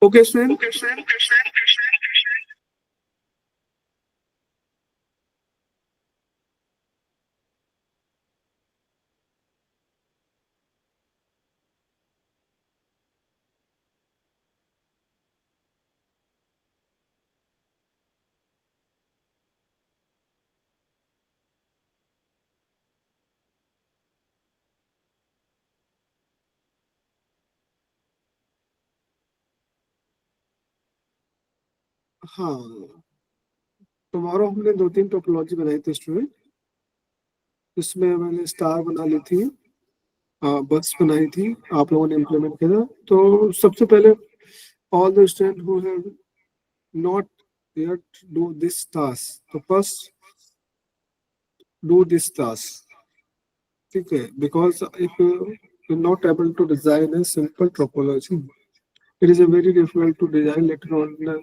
Okay student. हाँ, tomorrow हमने 2-3 topology बनाई थी स्टूडेंट। इसमें मैंने स्टार बना ली थी, बस बनाई थी, आप लोगों ने इम्प्लीमेंट किया था। तो सबसे पहले all the student who have not yet do this task, तो फर्स्ट do this task, ठीक है? Because if you're not able to design a simple topology, it is a very difficult to design later on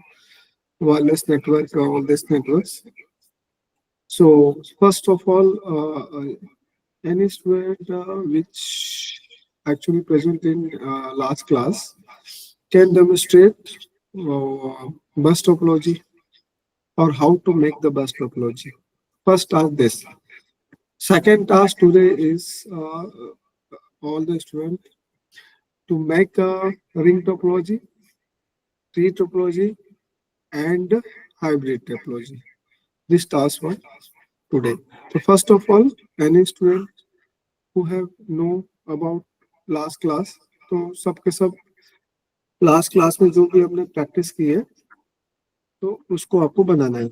wireless network, all these networks. So first of all, any student which actually present in large class can demonstrate bus topology or how to make the bus topology. First task this. Second task today is all the student to make a ring topology, tree topology, and hybrid topology. This task one today. So first of all, any student who have know about last class, तो सबके सब last class में जो भी हमने practice की है तो उसको आपको बनाना है,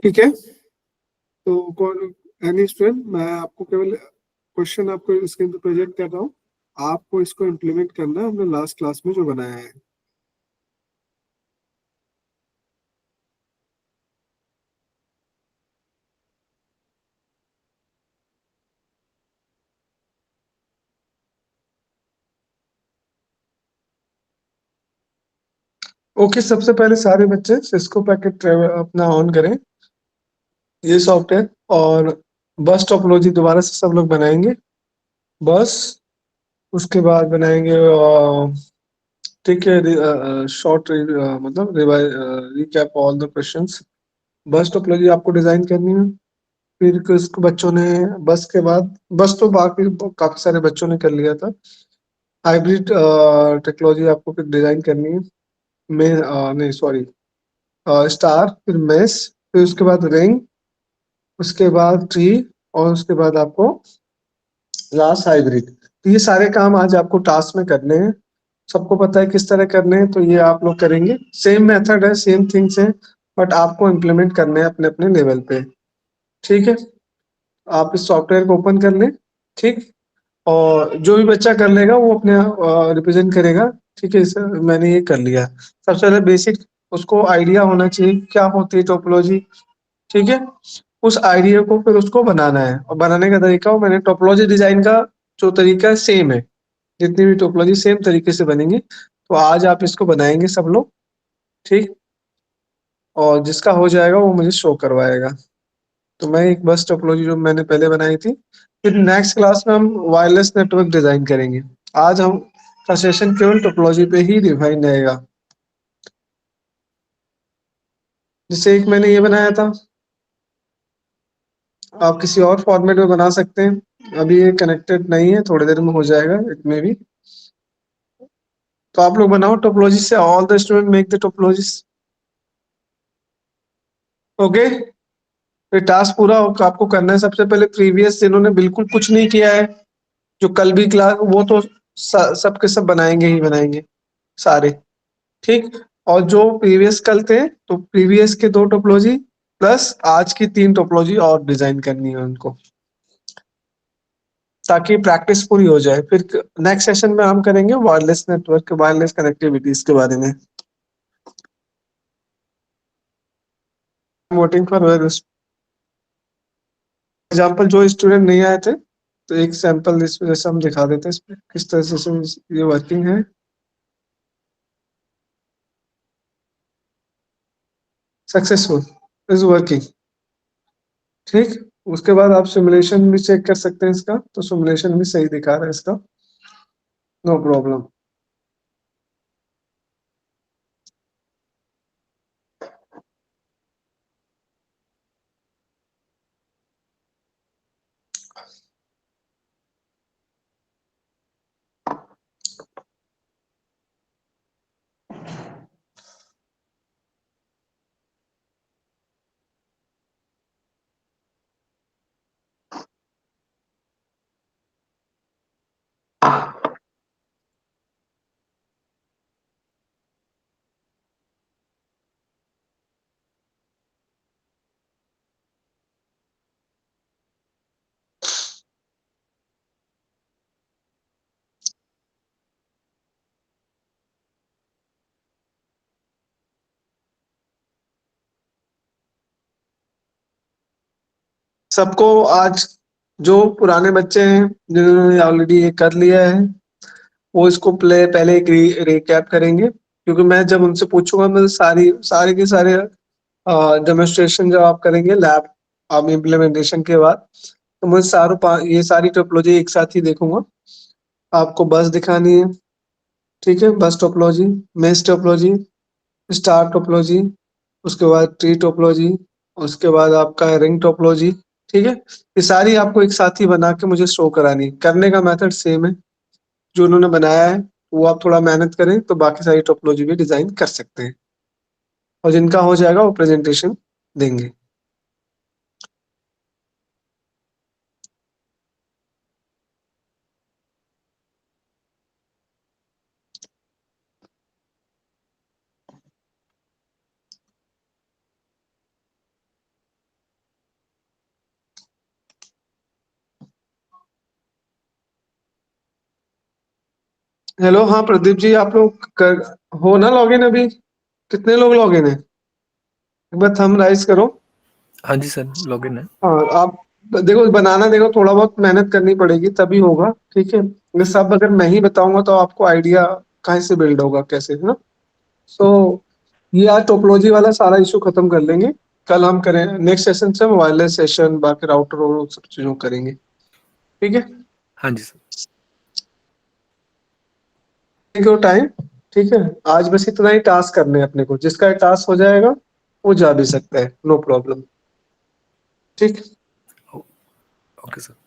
ठीक है? तो कौन, एनी स्टूडेंट, मैं आपको केवल क्वेश्चन आपको स्क्रीन पे प्रेजेंट कर रहा हूँ, आपको इसको इम्प्लीमेंट करना है हमने लास्ट क्लास में जो बनाया है। ओके, सबसे पहले सारे बच्चे सिस्को पैकेट अपना ऑन करें, ये सॉफ्टवेयर, और बस टोपोलॉजी दोबारा से सब लोग बनाएंगे बस। उसके बाद बनाएंगे ठीक है, शॉर्ट मतलब रिकैप ऑल द क्वेश्चंस। बस टोपोलॉजी आपको डिजाइन करनी है। फिर कुछ बच्चों ने बस के बाद, बस तो बाकी काफी सारे बच्चों ने कर लिया था। हाइब्रिड टेक्नोलॉजी आपको फिर डिजाइन करनी है। मैं नहीं सॉरी, स्टार, फिर मेस, फिर उसके बाद रिंग, उसके बाद ट्री, और उसके बाद आपको लास्ट हाइब्रिड। तो ये सारे काम आज आपको टास्क में करने हैं। सबको पता है किस तरह करने हैं, तो ये आप लोग करेंगे। सेम मेथड है, सेम थिंग्स है, बट आपको इम्प्लीमेंट करने हैं अपने अपने लेवल पे, ठीक है? आप इस सॉफ्टवेयर को ओपन कर लें, ठीक? और जो भी बच्चा कर लेगा वो अपने रिप्रेजेंट करेगा, ठीक है? सर मैंने ये कर लिया। सबसे पहले बेसिक उसको आइडिया होना चाहिए क्या होती है टोपोलॉजी, ठीक है? उस आइडिया को फिर उसको बनाना है, और बनाने का तरीका वो मैंने टोपोलॉजी डिजाइन का जो तरीका है सेम है, जितनी भी टोपोलॉजी सेम तरीके से बनेंगी। तो आज आप इसको बनाएंगे सब लोग, ठीक? और जिसका हो जाएगा वो मुझे शो करवाएगा। तो मैं एक बस टोपोलॉजी जो मैंने पहले बनाई थी, फिर नेक्स्ट क्लास में हम वायरलेस नेटवर्क डिजाइन करेंगे। आज हम का सेशन केवल टोपोलॉजी पे ही डिफाइन रहेगा। जैसे एक मैंने ये बनाया था, आप किसी और फॉर्मेट में बना सकते हैं। अभी ये कनेक्टेड नहीं है, थोड़ी देर में हो जाएगा इट में भी। तो आप लोग बनाओ टोपोलॉजी से, all the student make the topologies. Okay, ये टास्क पूरा आपको करना है। सबसे पहले प्रीवियस जिन्होंने बिल्कुल कुछ नहीं किया है, जो कल भी क्लास, वो तो सब के सब बनाएंगे ही बनाएंगे सारे, ठीक? और जो प्रीवियस कल थे, तो प्रीवियस के 2 टोपोलॉजी प्लस आज की 3 टोपोलॉजी और डिजाइन करनी है उनको, ताकि प्रैक्टिस पूरी हो जाए। फिर नेक्स्ट सेशन में हम करेंगे वायरलेस नेटवर्क, वायरलेस कनेक्टिविटीज के बारे में। वोटिंग फॉर एग्जाम्पल, जो स्टूडेंट नहीं आए थे तो एक सैंपल इस वजह से हम दिखा देते हैं इसमें किस तरह से ये वर्किंग है। सक्सेसफुल, इज वर्किंग, ठीक? उसके बाद आप सिमुलेशन भी चेक कर सकते हैं इसका, तो सिमुलेशन भी सही दिखा रहा है इसका। No problem. सबको आज, जो पुराने बच्चे हैं जिन्होंने ऑलरेडी ये कर लिया है, वो इसको पहले एक रिकैप करेंगे, क्योंकि मैं जब उनसे पूछूंगा, मैं सारे के सारे डेमोन्स्ट्रेशन जब आप करेंगे लैब आप इम्प्लीमेंटेशन के बाद, तो मैं ये सारी टोपोलॉजी एक साथ ही देखूंगा। आपको बस दिखानी है, ठीक है, बस topology, mesh topology, star topology, उसके बाद ट्री टोपोलॉजी, उसके बाद आपका रिंग टोपोलॉजी, ठीक है। ये सारी आपको एक साथ ही बना के मुझे शो करानी है। करने का मेथड सेम है जो उन्होंने बनाया है, वो आप थोड़ा मेहनत करें तो बाकी सारी टोपोलॉजी भी डिजाइन कर सकते हैं, और जिनका हो जाएगा वो प्रेजेंटेशन देंगे। हेलो, हाँ प्रदीप जी, आप लोग कर हो ना लॉगिन अभी? कितने लोग लॉगिन है? एक बार थंब राइज करो। हाँ जी सर, लॉगिन है। हाँ, आप देखो बनाना, देखो थोड़ा बहुत मेहनत करनी पड़ेगी तभी होगा, ठीक है। ये सब अगर मैं ही बताऊंगा तो आपको आइडिया कहाँ से बिल्ड होगा, कैसे, है ना। सो ये आज टोपोलॉजी वाला सारा इशू खत्म कर लेंगे। कल हम करें नेक्स्ट सेशन से, हम वायरलेस सेशन बाकी राउटर और सब चीजों को करेंगे, ठीक है। हाँ जी सर। को टाइम, ठीक है। आज बस इतना ही टास्क करने हैं अपने को, जिसका टास्क हो जाएगा वो जा भी सकता है, नो प्रॉब्लम, ठीक। Okay sir.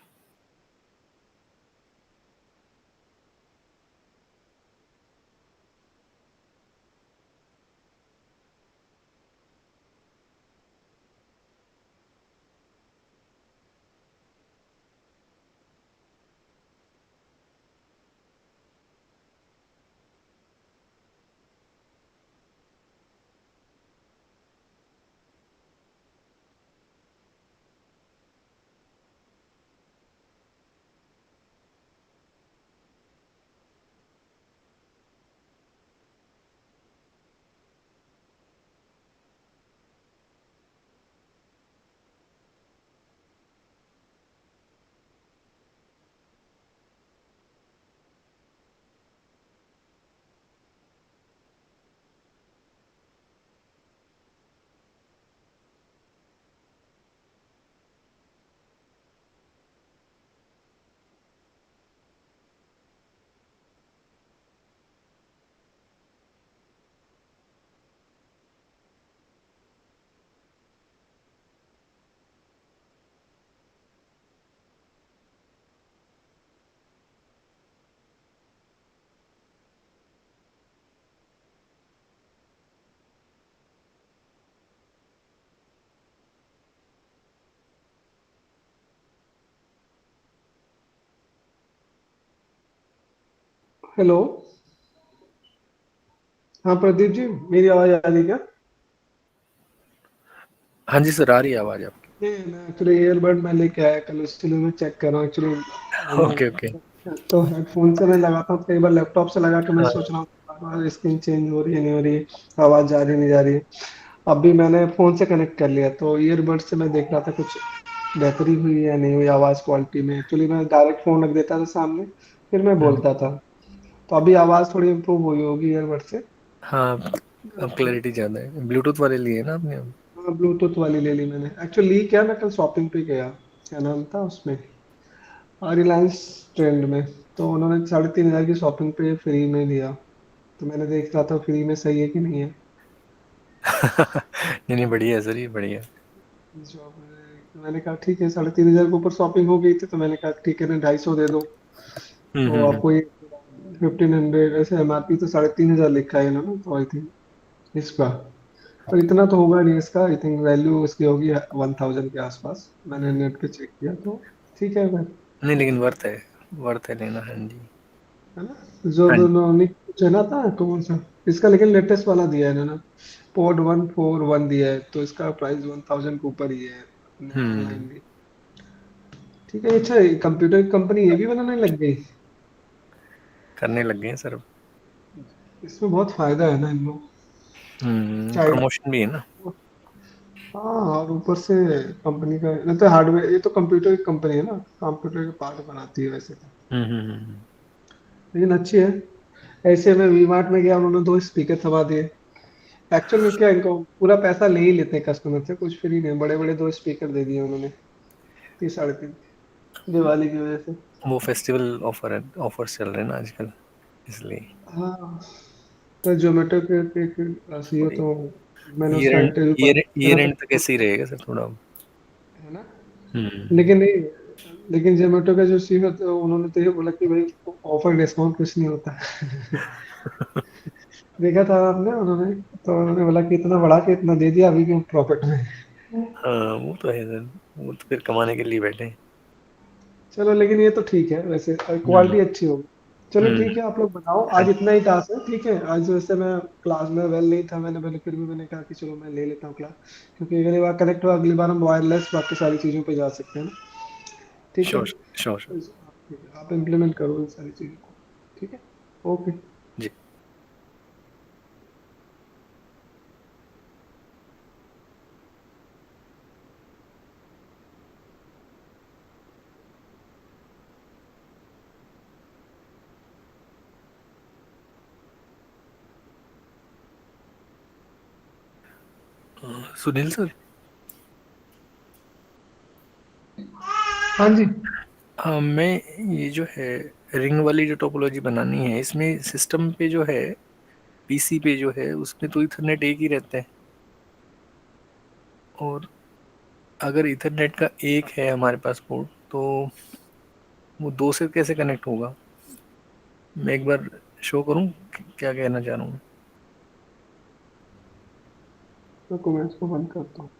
हेलो, हाँ प्रदीप जी, मेरी आवाज आ रही है क्या? हाँ जी सर, आ रही है आवाज़ आपकी। नहीं, मैं एक्चुअली ईयरबड मैं लेके आया कल, इसलिए मैं चेक कर रहा हूँ एक्चुअली। Okay okay. तो हेडफोन से मैं लगाता हूँ, कई बार लैपटॉप से लगा के मैं हाँ सोच रहा हूँ स्क्रीन चेंज हो रही है नहीं हो रही, आवाज जा रही नहीं जा रही। अभी मैंने फोन से कनेक्ट कर लिया, तो ईयरबड से मैं देख रहा था कुछ बेहतरी हुई है या नहीं हुई आवाज क्वालिटी में। एक्चुअली मैं डायरेक्ट फोन रख देता था सामने, फिर मैं बोलता था। तो अभी आवाज थोड़ी इम्प्रूव हुई होगी ईयरबड से। हाँ, अब क्लैरिटी ज़्यादा है। ब्लूटूथ वाले लिए ना आपने अब? हाँ, ब्लूटूथ वाली ले ली मैंने। एक्चुअली ली क्या, मैं कल शॉपिंग पे गया, क्या नाम था उसमें, रिलायंस ट्रेंड में। तो उन्होंने 3,500 की शॉपिंग पे फ्री में दिया। तो मैंने देख रहा था फ्री में सही है कि नहीं है। नहीं नहीं, बढ़िया है सर, ये बढ़िया है। शॉप में मैंने कहा ठीक है, 3,500 के ऊपर शॉपिंग हो गई थी, तो मैंने कहा ठीक है ना, 250 दे दो। तो हम्म। आपको ये 1,500 ऐसे एमआरपी तो 3,500 लिखा है इन्होंने, तो आई थिंक इसका, पर इतना तो होगा नहीं इसका। आई थिंक वैल्यू इसकी होगी 1,000 के आसपास, मैंने नेट पे चेक किया तो। ठीक है फिर, नहीं लेकिन वर्थ है लेना, हाँ जी। है ना। जो हाँ जी। दोनों कुछ है ना था, कौन सा इसका, लेकिन लेटेस्ट वाला दिया है इन्होंने, पोर्ट 141 दिया है, तो इसका प्राइस 1,000 के ऊपर ही है अपने हम्म। ऑनलाइन भी। ठीक है। अच्छा, कंप्यूटर की कंपनी ये भी बनाने लग गई। करने लग गए हैं सर। इसमें बहुत फायदा है ना इन लोग, चाइना। प्रमोशन भी है ना। हाँ, और ऊपर से कंपनी का नहीं तो हार्डवेयर, ये तो कंप्यूटर की कंपनी है ना, कंप्यूटर के पार्ट बनाती है वैसे तो। हम्म। लेकिन अच्छी है। ऐसे में वी मार्ट में गया, उन्होंने 2 स्पीकर थमा दिए। एक्चुअल में क्या, इनको पूरा पैसा ले ही लेते हैं कस्टमर से, कुछ फ्री नहीं, बड़े बड़े 2 स्पीकर दे दिए उन्होंने, 3, 3.5, दिवाली की वजह से। वो फेस्टिवल ऑफर्स चल रहे हैं ना आजकल, इसलिए। हाँ, तो जोमेटो के सीईओ तो, मैंने ईयर उसका एंड इंटरव्यू पढ़ा, ईयर ईयर मैंने एंड तक तो, ऐसे ही रहेगा सर थोड़ा। है ना। हम्म। लेकिन नहीं, लेकिन जोमेटो का जो सीईओ, तो उन्होंने तो ये बोला कि भाई ऑफर डिस्काउंट कुछ नहीं होता। देखा था आपने, उन्होंने तो उन्होंने बोला कि इतना बढ़ा के इतना दे दिया, अभी भी प्रॉफिट में है। हाँ वो तो है सर, वो तो फिर कमाने के लिए बैठे हैं। चलो, लेकिन ये तो ठीक है वैसे, हम्म। क्वालिटी अच्छी होगी। चलो हम्म। ठीक है, आप लोग बनाओ, हाँ आज इतना ही टास्क है, ठीक है। आज वैसे मैं क्लास में वेल नहीं था, मैंने पहले, फिर भी मैंने कहा कि चलो मैं ले लेता हूँ क्लास, क्योंकि अगली बार कनेक्ट हुआ, अगली बार हम वायरलेस बाकी सारी चीज़ों पे जा सकते हैं ना। ठीक है। Sure sure. ठीक है, आप इम्प्लीमेंट करो इन सारी चीज़ों को। ठीक है। ओके। जी। सुनील सर, हाँ जी। मैं ये जो है रिंग वाली जो टोपोलॉजी बनानी है, इसमें सिस्टम पे जो है, पीसी पे जो है, उसमें तो इथरनेट एक ही रहता है। और अगर इथरनेट का एक है हमारे पास पोर्ट, तो वो दो से कैसे कनेक्ट होगा? मैं एक बार शो करूं क्या कहना चाह रहा हूँ। तो मैं इसको बंद करता हूँ।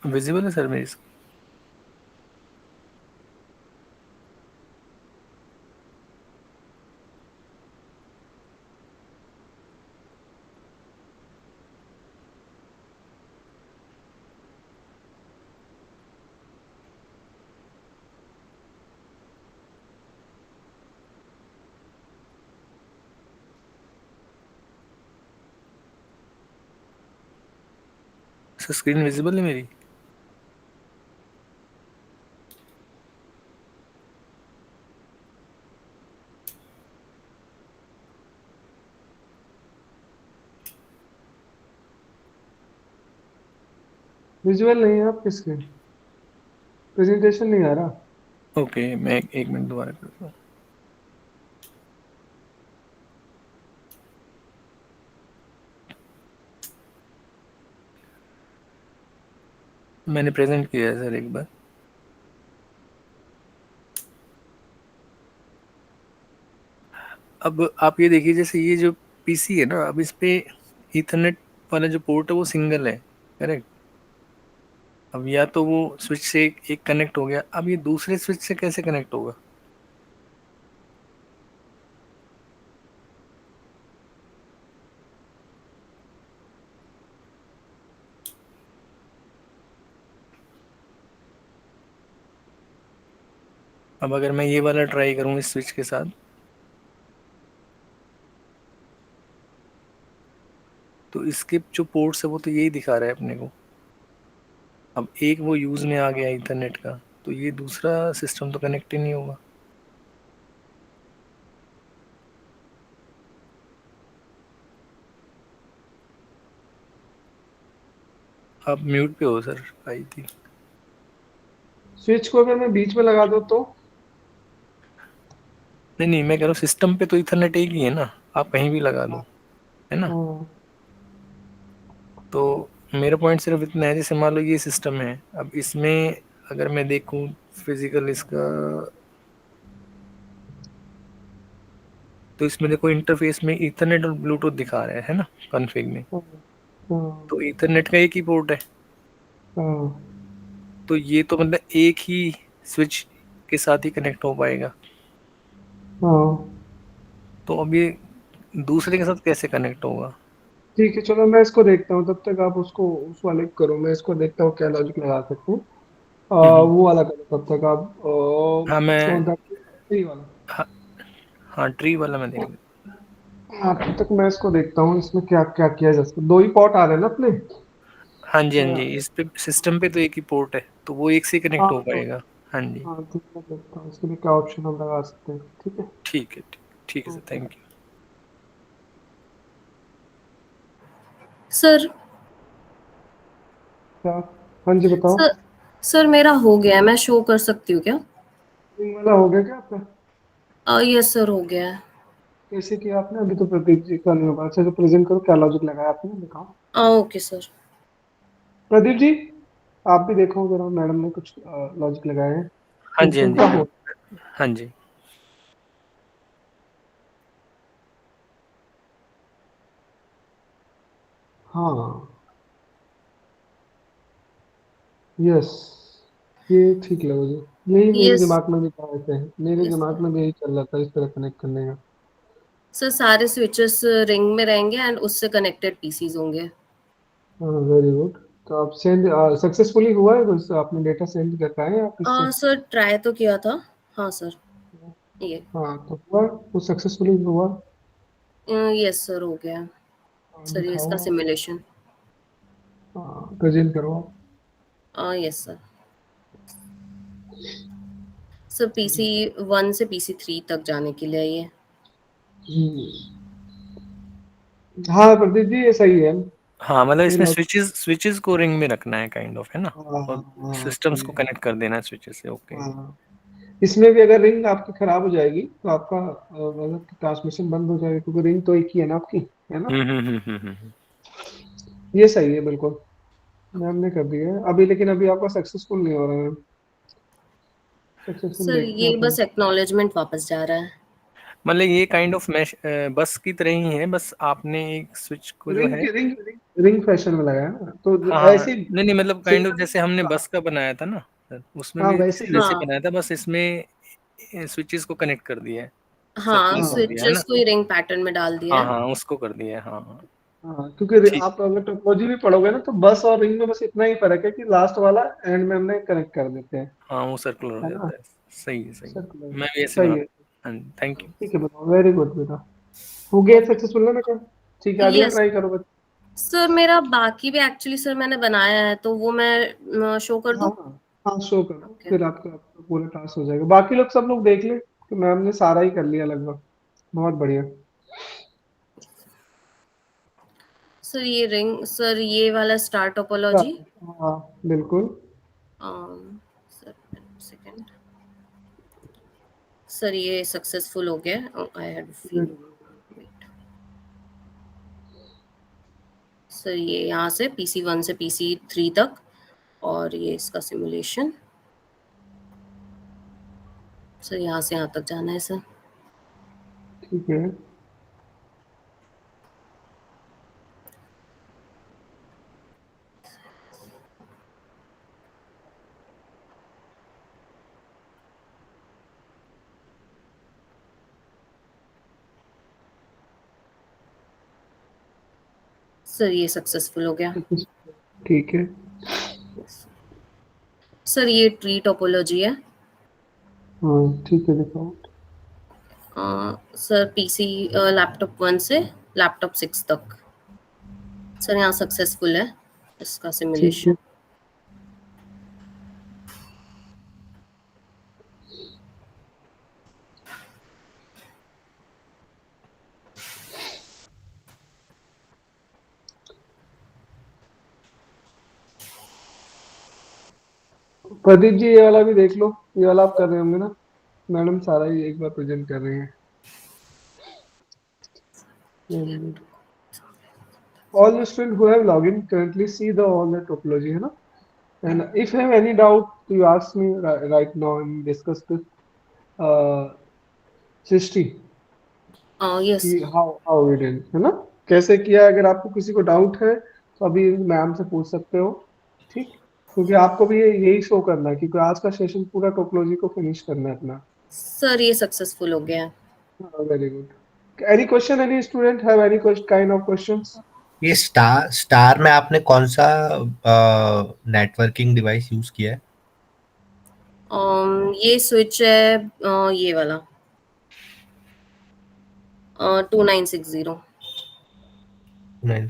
विजिबल है सर मेरी? सर स्क्रीन विजिबल है मेरी? विजुअल नहीं है आपकी स्क्रीन, प्रेजेंटेशन नहीं आ रहा। ओके, मैं एक मिनट दोबारा करता हूँ। मैंने प्रेजेंट किया है सर एक बार। अब आप ये देखिए, जैसे ये जो पीसी है ना, अब इस पे ईथरनेट वाला जो पोर्ट है वो सिंगल है, करेक्ट। अब या तो वो स्विच से एक कनेक्ट हो गया, अब ये दूसरे स्विच से कैसे कनेक्ट होगा? अब अगर मैं ये वाला ट्राई करूँ इस स्विच के साथ, तो इसके जो पोर्ट्स है वो तो यही दिखा रहा है अपने को। अब एक वो यूज में आ गया इंटरनेट का, तो ये दूसरा सिस्टम तो कनेक्ट ही नहीं होगा। आप म्यूट पे हो सर, आई थी। स्विच को अगर मैं बीच में लगा दूं तो? नहीं नहीं, मैं कह रहा हूँ सिस्टम पे तो इथरनेट एक ही है ना, आप कहीं भी लगा दो, है ना। हाँ। तो मेरा पॉइंट सिर्फ इतना है, जैसे मान लो ये सिस्टम है, अब इसमें अगर मैं देखूं फिजिकल इसका, तो इसमें देखो इंटरफेस में इथरनेट और ब्लूटूथ दिखा रहा है ना, कॉन्फ़िग में। हाँ। हाँ। तो इथरनेट का एक ही पोर्ट है, हाँ। तो ये तो मतलब एक ही स्विच के साथ ही कनेक्ट हो पाएगा। हाँ। तो अब ये दूसरे के साथ कैसे कनेक्ट होगा? ठीक है, चलो मैं इसको देखता हूँ, तब तक आप उसको उस वाले को करो, मैं इसको देखता हूँ क्या लॉजिक लगा सकते हैं। हम्म। वो वाला करो तब तक आप, हाँ कौन मैं, सा? ये वाला। हाँ, हाँ ट्री वाला मैं देख लेता हाँ, तब तक मैं इसको देखता हूँ, इसमें क्या क्या किया जा सकता है। दो ही पॉट आ रहे हैं ना अपने? हूँ। हाँ जी हाँ क्या? जी, इस पे सिस्टम पे तो एक ही पोर्ट है, तो वो एक से हाँ कनेक्ट हो तो, पाएगा। हाँ जी। हाँ ठीक है, देखता हूँ इसके लिए क्या ऑप्शन हम लगा सकते हैं। ठीक है। ठीक है, ठीक है sir, okay. Thank you. Sir. क्या? हाँ जी बताओ। सर सर मेरा हो गया है, मैं शो कर सकती हूँ क्या? रिंग वाला हो गया क्या आपका? यस सर, हो गया है। कैसे किया आपने? अभी तो प्रदीप जी का नहीं होगा। अच्छा, तो प्रेजेंट करो, क्या लॉजिक लगाया आपने, दिखाओ। Okay sir. प्रदीप जी, आप भी देखो जरा, मैडम ने कुछ लॉजिक लगाए हैं, हाँ जी हाँ सिस्टम जी का मैं, हो। हाँ जी। हाँ। यस, ये ठीक लगा मुझे, यही मेरे यस। दिमाग में भी था, ऐसे मेरे यस दिमाग सर। में भी यही चल रहा था, इस तरह कनेक्ट करने का। सर सारे स्विचेस रिंग में रहेंगे एंड उससे कनेक्टेड पीसीज होंगे। हाँ, वेरी गुड। तो आप सेंड सक्सेसफुली हुआ है कुछ? आपने डेटा सेंड कर पाए आप इससे? सर ट्राई तो किया था। हाँ सर। ये हाँ तो हुआ, वो सक्सेसफुली हुआ। यस सर, हो गया। सर ये दिखाओ इसका आप। सिमुलेशन। हाँ, प्रेजेंट करो आप। Yes sir. सर पीसी 1 से पीसी 3 तक जाने के लिए ये। हम्म। हाँ प्रदीप जी, ये सही है। हाँ मतलब ये इसमें लॉजिक। स्विचेस स्विचेस को रिंग में रखना है काइंड ऑफ, है ना। हाँ और हाँ, सिस्टम्स सही को है। कनेक्ट कर देना है स्विचेस से, ओके। हाँ, इसमें भी अगर रिंग आपकी खराब हो जाएगी तो आपका मतलब ट्रांसमिशन बंद हो जाएगा, क्योंकि रिंग तो एक ही है ना आपकी, है ना। हम्म। ये सही है बिल्कुल। मैम ने कर दिया है अभी, लेकिन अभी आपका सक्सेसफुल नहीं हो रहा है। सक्सेसफुल सर देखते हैं ये अपन। बस एक्नॉलेजमेंट वापस जा रहा है। मतलब ये काइंड ऑफ मैश बस की तरह ही है, बस आपने एक स्विच को जो रिंग है। रिंग रिंग रिंग फैशन में लगाया ना, तो हाँ हाँ, ऐसे नहीं नहीं, मतलब काइंड ऑफ सिंगल। जैसे हमने बस का बनाया था ना सर, उसमें हाँ भी वैसे इसी ही। जैसे हाँ। बनाया था, बस इसमें स्विचेस को कनेक्ट कर दिया है, हाँ, सर्कल कर दिया है स्विचेस ना। को ही रिंग पैटर्न में डाल दिया हाँ है। हाँ, उसको कर दिया है, हाँ हाँ। हाँ, क्योंकि ठीक। आप अगर टोपोलॉजी भी पढ़ोगे ना, तो बस और रिंग में बस इतना ही फर्क है कि लास्ट वाला एंड में हमने कनेक्ट कर देते हैं, हाँ वो सर्कुलर हो है ना। जाता है। सही है, सही है। सर्कुलर। मैं भी ऐसे सही बना। है। हाँ, थैंक यू। ठीक है, बताओ, वेरी गुड बेटा। हो गया ओके। सक्सेसफुल ना बेटा? ठीक है, अगला यस ट्राई करो बच्चे। सर, मेरा बाकी भी एक्चुअली सर मैंने बनाया है, तो वो मैं शो कर हाँ दूं? हाँ हाँ, शो करो, ओके। फिर आपका पूरा टास्क हो जाएगा। बाकी लोग सब लोग देख ले, तो मैम ने सारा ही कर लिया लगभग। बहुत बढ़िया। सर ये रिंग, सर ये वाला स्टार टोपोलॉजी। हाँ बिल्कुल। Sir second. सर ये सक्सेसफुल हो गया। I had feel. Wait. Sir ये यहाँ से पीसी 1 से पीसी 3 तक, और ये इसका सिमुलेशन। सर यहाँ से यहाँ तक जाना है सर। ठीक है। सर ये सक्सेसफुल हो गया। ठीक है। सर ये ट्री टोपोलॉजी है। हाँ ठीक है, दिखाओ। सर पीसी लैपटॉप 1 से लैपटॉप 6 तक। सर यहाँ सक्सेसफुल है इसका ठीक है। सिमुलेशन। प्रदीप जी ये वाला भी देख लो, ये वाला आप कर रहे होंगे ना? मैडम सारा ही एक बार प्रेजेंट कर रही हैं। All the students who have logged in currently see the all the topology, है ना? And if you have any doubt, you ask me right now and discuss with uh, Srishti yes. कि how we did, है ना? कैसे किया? अगर आपको किसी को डाउट है तो अभी मैम से पूछ सकते हो, ठीक? क्योंकि आपको भी यही शो करना है, क्योंकि आज का सेशन पूरा टोपोलॉजी को फिनिश करना है अपना। सर ये सक्सेसफुल हो गया है। Very good. Any question, any student have any kind of questions? ये स्टार स्टार में आपने कौन सा नेटवर्किंग डिवाइस यूज किया है? ये स्विच है ये वाला 2960 नहीं,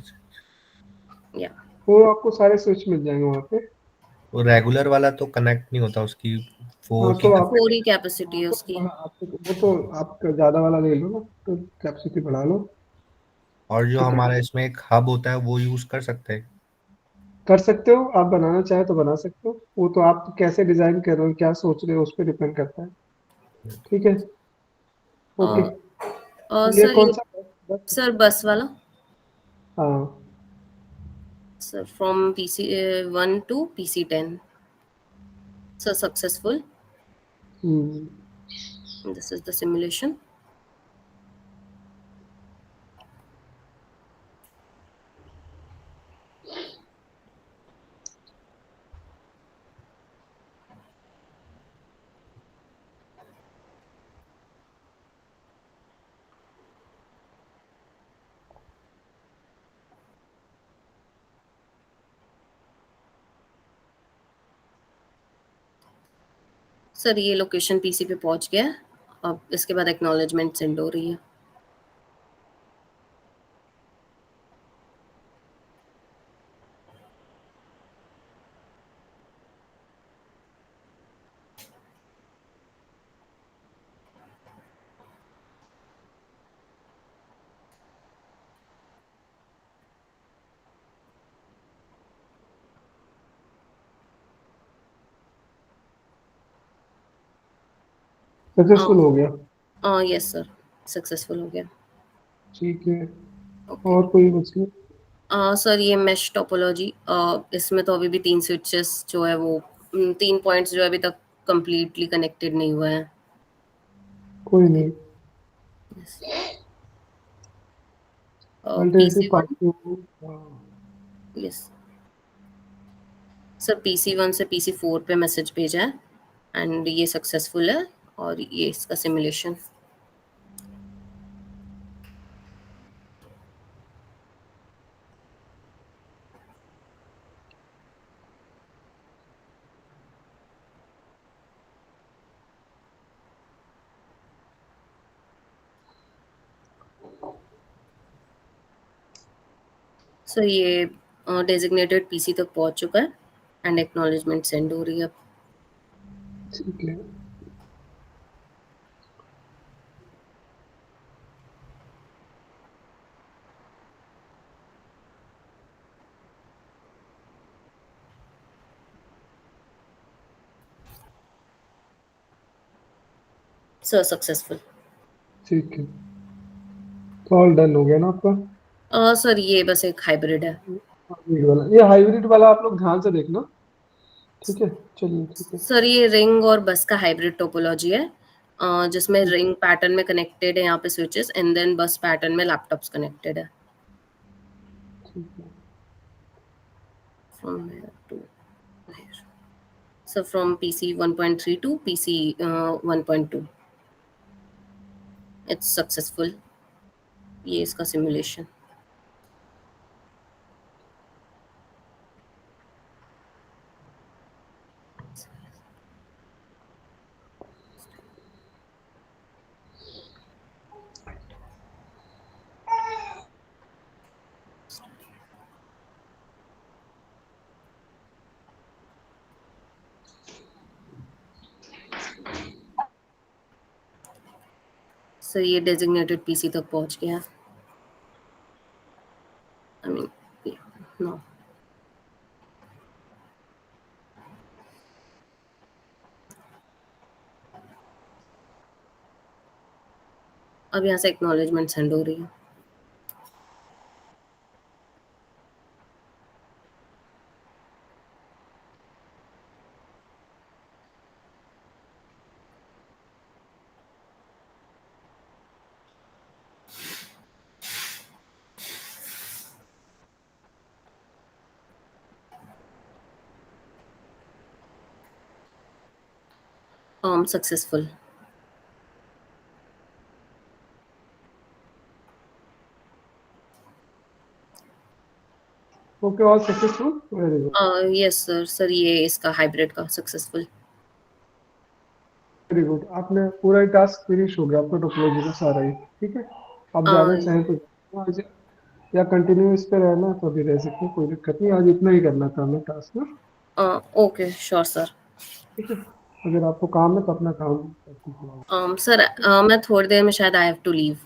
या। वो आपको सारे स्विच मिल जाएंगे वहाँ पे। वो रेगुलर वाला तो कनेक्ट नहीं होता, उसकी हाँ 4 की तो आप 4 ही कैपेसिटी है उसकी। वो तो आप ज्यादा वाला ले लो ना, तो कैपेसिटी बढ़ा लो। और जो तो हमारा इसमें एक हब होता है वो यूज कर सकते हैं। कर सकते हो, आप बनाना चाहे तो बना सकते हो, वो तो आप कैसे डिजाइन कर रहे हो, क्या सोच रहे हो, उस पर डिपेंड करता है। ठीक है, ओके। ये सर कौन ये सा बस? सर बस वाला हाँ sir from PC 1 to PC 10 sir successful. Hmm, this is the simulation. Sir ये लोकेशन PC पे पहुंच गया है। अब इसके बाद एक्नॉलेजमेंट सेंड हो रही है। सक्सेसफुल हो गया। यस सर सक्सेसफुल हो गया। ठीक है, ओके। और कोई मुश्किल? सर ये मेश टोपोलॉजी इसमें तो अभी भी 3 स्विचेस जो है वो 3 पॉइंट्स जो अभी तक कंप्लीटली कनेक्टेड नहीं हुए हैं। कोई नहीं। Alternative PC 1 part two. Yes sir PC 1 से PC 4 पे मैसेज भेजा है एंड ये सक्सेसफुल है और ये इसका सिमुलेशन। सर ये डेजिग्नेटेड PC तक पहुंच चुका है एंड एक्नॉलेजमेंट सेंड हो रही है। ठीक है, सर सक्सेसफुल। ठीक है, तो ऑल डन हो गया ना आपका? सर ये बस एक हाइब्रिड है। हाइब्रिड वाला, ये हाइब्रिड वाला आप लोग ध्यान से देखना। ठीक है, चलिए ठीक है। सर ये रिंग और बस का हाइब्रिड टोपोलॉजी है जिसमें रिंग पैटर्न में कनेक्टेड है यहाँ पे स्विचेस एंड देन बस पैटर्न में लैपटॉप्स कनेक्टेड है। ठीक है, From here to here. So from PC 1.3 to PC 1.2 it's successful। ये इसका सिमुलेशन। सर ये डेजिग्नेटेड पीसी तक पहुंच गया। आई मीन नो, अब यहाँ से एक्नॉलेजमेंट सेंड हो रही है। Successful. Okay, all successful, very good, yes sir, sir ये इसका हाइब्रिड का सक्सेसफुल। Very good. आपने पूरा ही टास्क फिनिश हो गया आपका टोपोलॉजी का सारा ही, ठीक है। आप जाना चाहें तो आज, या कंटिन्यू इस पे रहना तो भी रह सकते हैं, कोई दिक्कत नहीं। आज इतना ही करना था हमें टास्क ना, ओके श्योर सर। ठीक है। अगर आपको काम है तो अपना काम करते जाओ। सर मैं थोड़ी देर में शायद आई हैव टू लीव।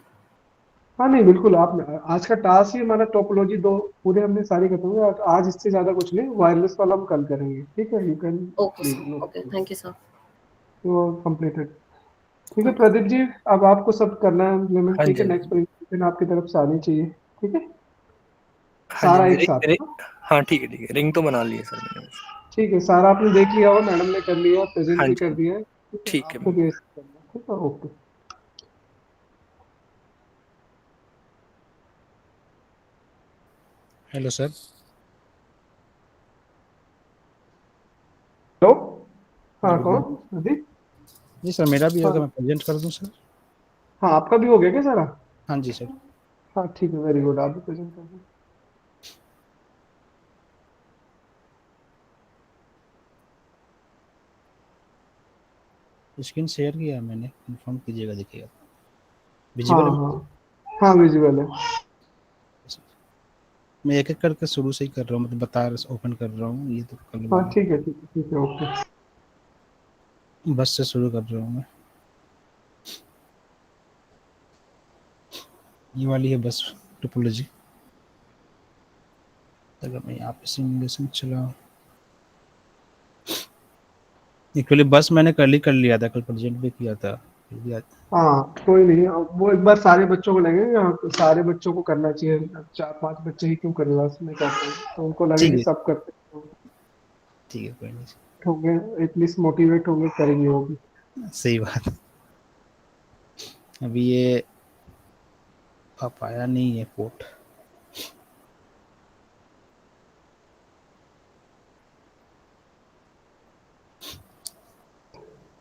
हाँ नहीं, बिल्कुल। आप आज का टास्क ही हमारा टोपोलॉजी दो पूरे हमने सारे खत्म हुए। आज इससे ज्यादा कुछ नहीं, वायरलेस वाला हम कल करेंगे, ठीक है। You can okay leave, sir, no okay, thank you sir. Completed. ठीक है ओके प्रदीप जी, अब आपको सब करना है इम्प्लीमेंट, हाँ ठीक जी, है। हाँ नेक्स्ट जी, प्रेजेंटेशन आपकी तरफ से आनी चाहिए, ठीक है। हाँ जी, सारा हाँ जी, एक साथ ना? हाँ ठीक है, ठीक है, रिंग तो बना ली है सर मैंने वैसे। ठीक है, सारा आपने देख लिया हो, मैडम ने कर लिया, प्रेजेंट हाँ भी जी, कर हाँ जी, दिया है, ठीक है। ठीक है आपको मैम। भी ऐसे करना है, ठीक है, ओके। Hello sir. हेलो, जी हाँ गुड कौन? मॉर्निंग। जी, जी सर, मेरा भी हाँ होगा, मैं प्रेजेंट कर दूं सर? हाँ, आपका भी हो गया क्या सारा? हाँ जी सर। हाँ ठीक है, वेरी गुड, आप भी प्रेजेंट कर दो। स्क्रीन शेयर किया है मैंने, कंफर्म कीजिएगा, देखिएगा हाँ विजिबल है हाँ मेरे हाँ, विजुअल है। को? मैं एक एक करके शुरू से ही कर रहा हूँ, मतलब बता ओपन कर रहा हूँ, ये तो कर हाँ लूँगा। ठीक है, ठीक है, ठीक है, ओके। बस से शुरू कर रहा हूँ मैं। ये वाली है बस टोपोलॉजी। अगर मैं यहाँ पे सिमुलेशन चलाऊँ, एक्चुअली बस मैंने कल ही कर लिया था, कल प्रेजेंट भी किया था, फिर भी आज। हाँ कोई नहीं, अब वो एक बार सारे बच्चों को लगेगा, यहाँ तो सारे बच्चों को करना चाहिए। अब 4-5 बच्चे ही क्यों करें, बस में कहते हैं, तो उनको लगे ठीक कि है, सब करते ठीक है, कोई नहीं, होंगे, एटलीस्ट मोटिवेट होंगे, करेंगे वो भी। सही बात। अभी ये आप आया नहीं है पोर्ट।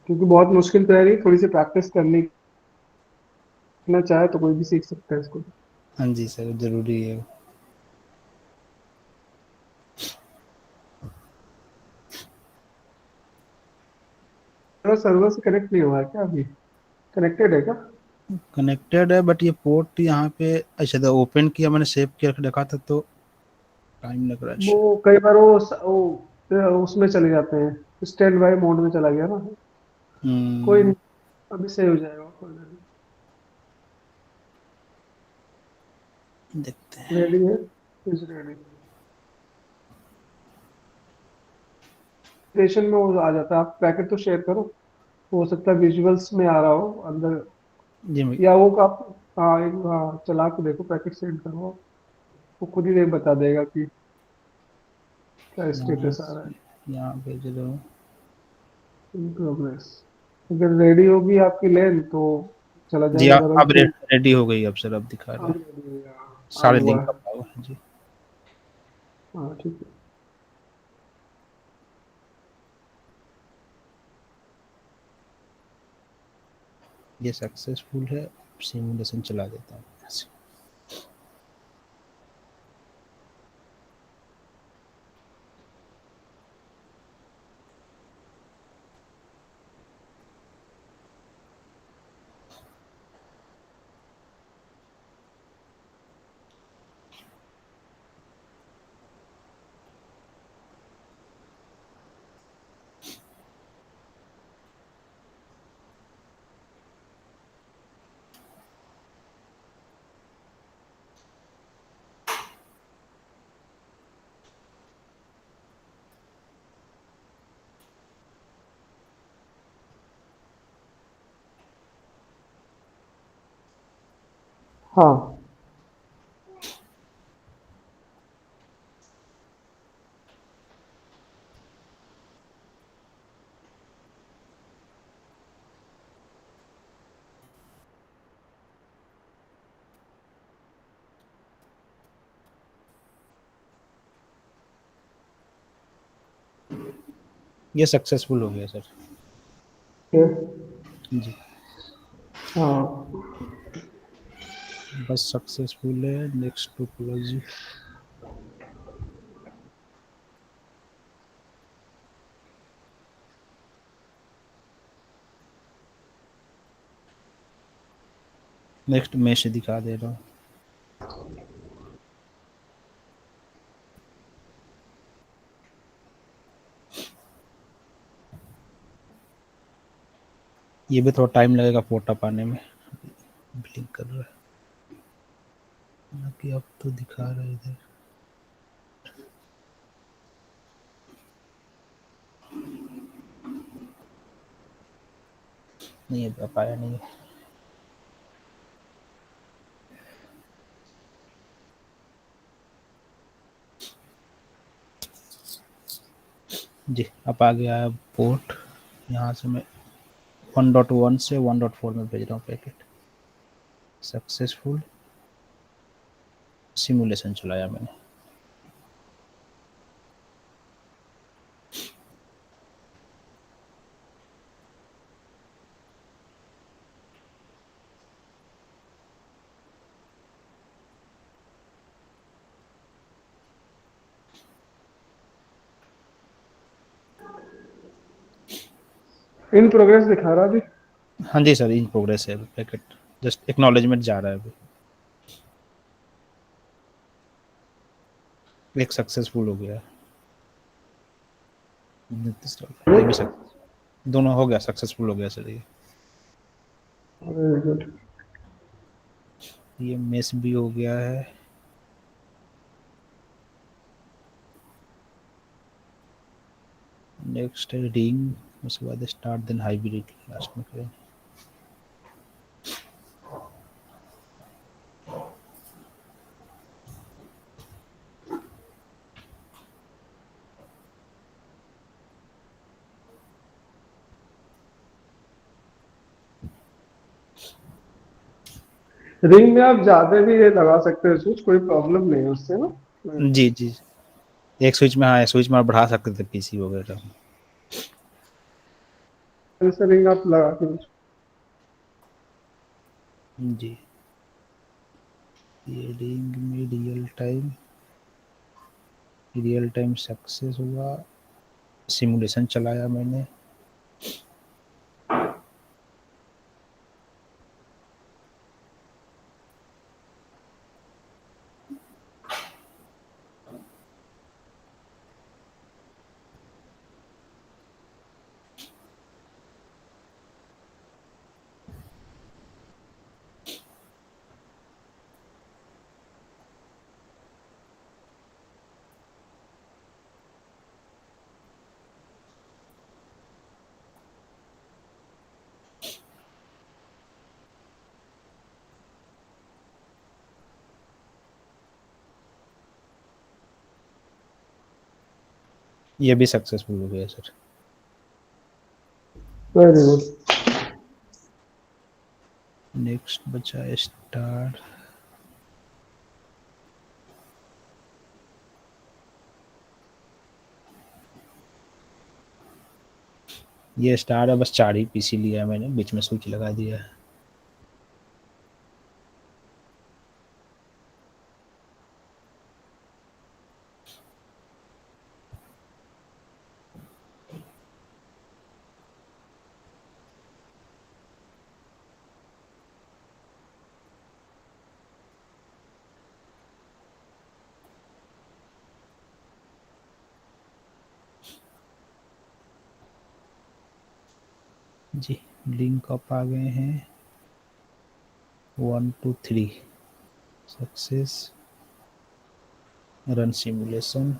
क्योंकि बहुत मुश्किल तो है नहीं, थोड़ी सी प्रैक्टिस करनी ना चाहे तो कोई भी सीख सकता है इसको। हाँ जी सर, जरूरी है। सर्वर से कनेक्ट नहीं हुआ है क्या अभी? कनेक्टेड है क्या? कनेक्टेड है, बट ये पोर्ट यहाँ पे अच्छा था, ओपन किया मैंने, सेव किया रखा था, तो टाइम लग रहा वो है। कई बार उसमें चले जाते हैं, स्टैंड बाय मोड में चला गया ना। कोई हम्म, नहीं, अभी सही हो जाएगा, कोई देखते हैं। नहीं। रेडी है, इज रेडी। प्रेजेंटेशन में वो आ जाता है, आप पैकेट तो शेयर करो, हो सकता है विजुअल्स में आ रहा हो अंदर, जी मैं या वो आप, हाँ एक, हाँ चला के देखो, पैकेट सेंड करो, वो खुद ही बता देगा कि क्या यहाँ स्टेटस आ रहा है। यहाँ भेज रहा हूँ। In progress. अगर रेडी होगी आपकी लेन तो चला जी जाएगा, अदरवाइज अब तो। रेडी हो गई, अब सर अब दिखा रहा अब है। रेडी है, आ सारे हुआ लिंक है। अब आया है जी। हाँ ठीक है। ये सक्सेसफुल है, सिमुलेशन चला देता हूँ यहाँ से। हाँ ये सक्सेसफुल हो गया सर। ये जी हाँ बस सक्सेसफुल है। Next topology. नेक्स्ट मैश दिखा दे रहा हूँ। ये भी थोड़ा टाइम लगेगा फोटो पाने में। ब्लिंक कर रहा है बाकी अब तो दिखा रहा है इधर। नहीं है पाया नहीं है। जी अब आ गया है पोर्ट। यहाँ से मैं 1.1 से 1.4 में भेज रहा हूँ पैकेट। सक्सेसफुल सिमुलेशन चलाया मैंने। इन प्रोग्रेस दिखा रहा अभी। हाँ जी सर इन प्रोग्रेस है पैकेट। जस्ट एक्नॉलेजमेंट जा रहा है अभी। एक सक्सेसफुल हो गया है। ये भी दोनों हो गया सक्सेसफुल हो गया सर। Very good. ये मेस भी हो गया है। नेक्स्ट है रिंग। उसके बाद स्टार्ट देन हाइब्रिड लास्ट में करें। रिंग में आप ज्यादा भी ये लगा सकते हैं स्विच, कोई प्रॉब्लम नहीं है उससे ना। जी जी एक स्विच में हाँ स्विच में आप बढ़ा सकते थे पीसी वगैरह। ऐसे रिंग आप लगा के जी ये रिंग में रियल टाइम सक्सेस हुआ। सिमुलेशन चलाया मैंने। ये भी सक्सेसफुल हो गया सर। Very good. नेक्स्ट बचा स्टार। ये स्टार है बस 4 ही पीसी लिया है मैंने। बीच में स्विच लगा दिया है। जी लिंक अप आ गए हैं 1 2 3 सक्सेस रन सिमुलेशन।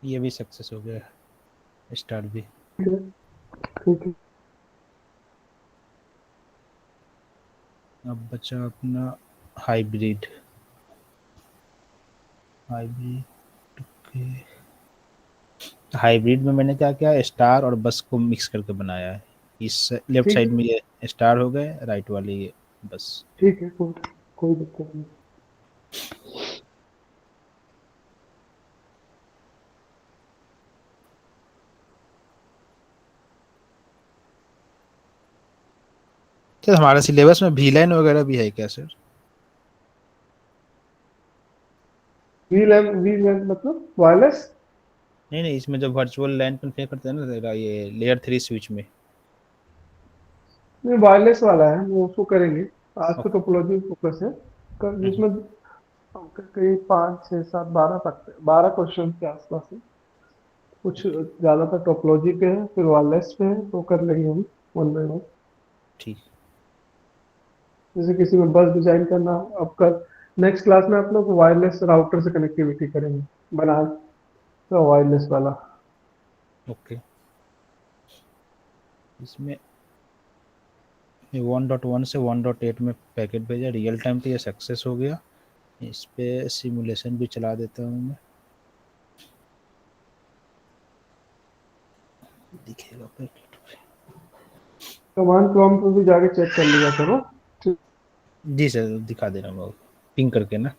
ये भी सक्सेस हो गया, स्टार्ट भी। ठीक है। अब बचा अपना हाइब्रिड। हाइब्रिड में मैंने क्या किया, स्टार और बस को मिक्स करके बनाया है। इस लेफ्ट ठीक साइड है। में ये स्टार हो गए, राइट वाले ये बस। ठीक है, कोई दिक्कत नहीं। सर हमारे सिलेबस में वी लाइन वगैरह भी है क्या सर? वीलैन मतलब वायरलेस? नहीं नहीं, इसमें जब वर्चुअल लैन कॉन्फ़िगर करते हैं ना तेरा, ये लेयर 3 स्विच में। नहीं, वायरलेस वाला है, वो उसको करेंगे। आज तो ओके। टोपोलॉजी फोकस है। कल जिसमें कई 5, 6, 7, 12 तक 12 क्वेश्चन के आसपास है। कुछ ज्यादातर टोपोलॉजी पे है, फिर वायरलेस पे है, तो कर लेंगे हम वन बाय वन। ठीक। जैसे किसी में बस डिजाइन करना, अब कल नेक्स्ट क्लास में आप लोग वायरलेस राउटर से कनेक्टिविटी करेंगे, बना तो वायरलेस वाला। ओके। इसमें 1.1 से 1.8 में पैकेट भेजा, रियल टाइम पे ये सक्सेस हो गया। इस पे सिमुलेशन भी चला देता हूँ मैं, दिखेगा पैकेट। कमांड प्रॉम्प्ट पे भी जाके चेक कर लिया करो। ठीक। जी सर, दिखा दे रहा हूँ पिंग करके ना।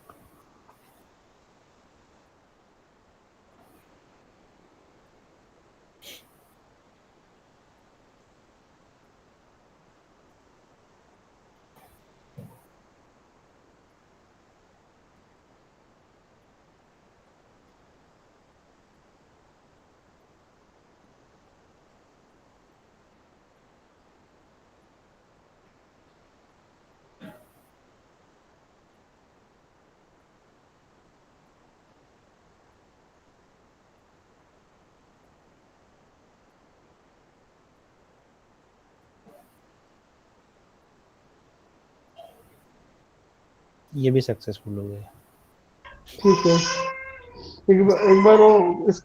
ये भी सक्सेसफुल हो गया। ठीक है। एक बार वो इस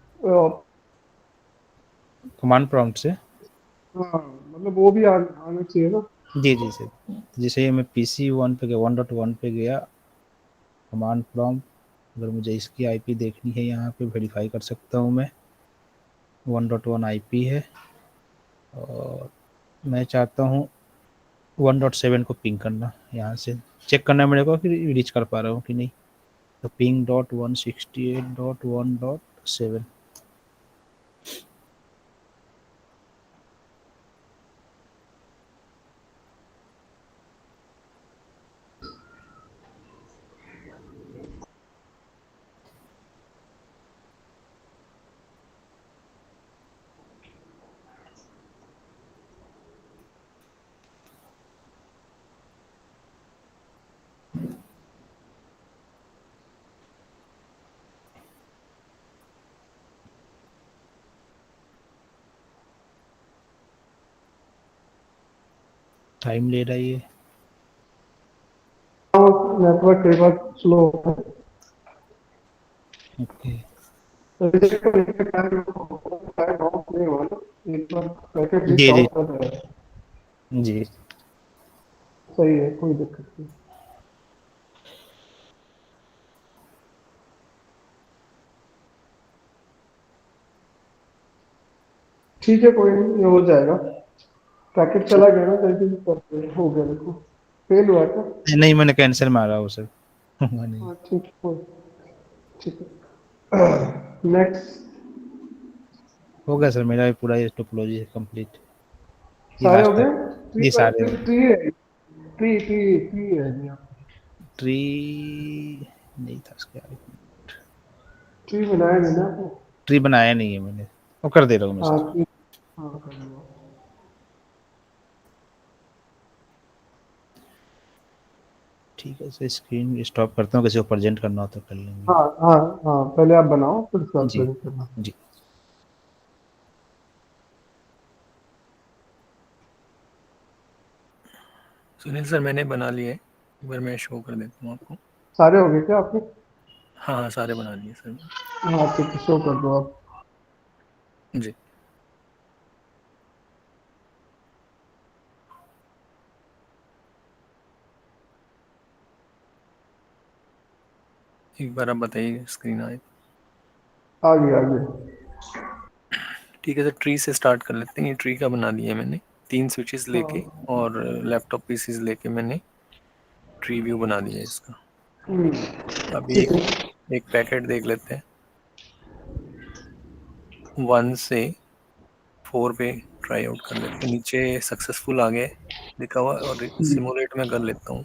कमांड प्रॉम्प्ट से। हाँ, मतलब वो भी आना चाहिए ना। जी जी सर, जैसे मैं PC 1 पे गया, 1.1 पे गया, कमांड प्रॉम्प्ट, अगर मुझे इसकी IP देखनी है यहाँ पे वेरीफाई कर सकता हूँ मैं। 1.1 IP है, और मैं चाहता हूँ 1.7 को पिंग करना। यहाँ से चेक करना है मेरे को कि रीच कर पा रहा हूँ कि नहीं। तो पिंग डॉट 168.1.7। टाइम ले रहा है ये। नेटवर्क कई बार स्लो होता है। ओके। तो इसे को लेकर टाइम ऑफ नहीं हुआ ना, एक बार पैकेट लिस्ट जी जी ऑफ कर रहा है। जी। सही है, कोई दिक्कत नहीं। ठीक है, कोई नहीं, ये हो जाएगा। पैकेट चला गया ना, जल्दी से करते हैं। हो गया, देखो फेल हुआ था। नहीं, मैंने कैंसिल मारा वो सर। हुआ नहीं। हाँ ठीक है, ठीक है। नेक्स्ट। हो गया सर, मेरा भी पूरा ये टोपोलॉजी है कंप्लीट। ये सारे हो लास्ट था। गए? ट्री जी सारे। ट्री है, ट्री है यहाँ। ट्री नहीं था इसके आगे। ट्री बनाया नहीं ना आपने? ट्री बनाया नहीं है मैंने, वो कर दे रहा हूँ मैं हाँ सर। ट्री, हाँ कर लो। ठीक है सर, स्क्रीन स्टॉप करता हूँ, किसी को प्रेजेंट करना हो तो कर लेंगे। हाँ हाँ हाँ, पहले आप बनाओ, फिर उसके बाद जी प्रेजेंट करना। जी। सुनील सर मैंने बना लिए, एक बार मैं शो कर देता हूँ आपको। सारे हो गए क्या आपके? हाँ हाँ सारे बना लिए सर। हाँ ठीक है, शो कर दो आप। जी। एक बार आप बताइए, स्क्रीन आए। आगे आगे। ठीक है सर, ट्री से स्टार्ट कर लेते हैं। ये ट्री का बना दिया मैंने, 3 स्विचेस लेके और लैपटॉप पीसीज लेके मैंने ट्री व्यू बना दिया है इसका। अभी ठीक है। एक पैकेट देख लेते हैं। 1 से 4 पे ट्राई आउट कर लेते हैं। नीचे सक्सेसफुल आ गया है लिखा हुआ, और सिमुलेट में कर लेता हूँ।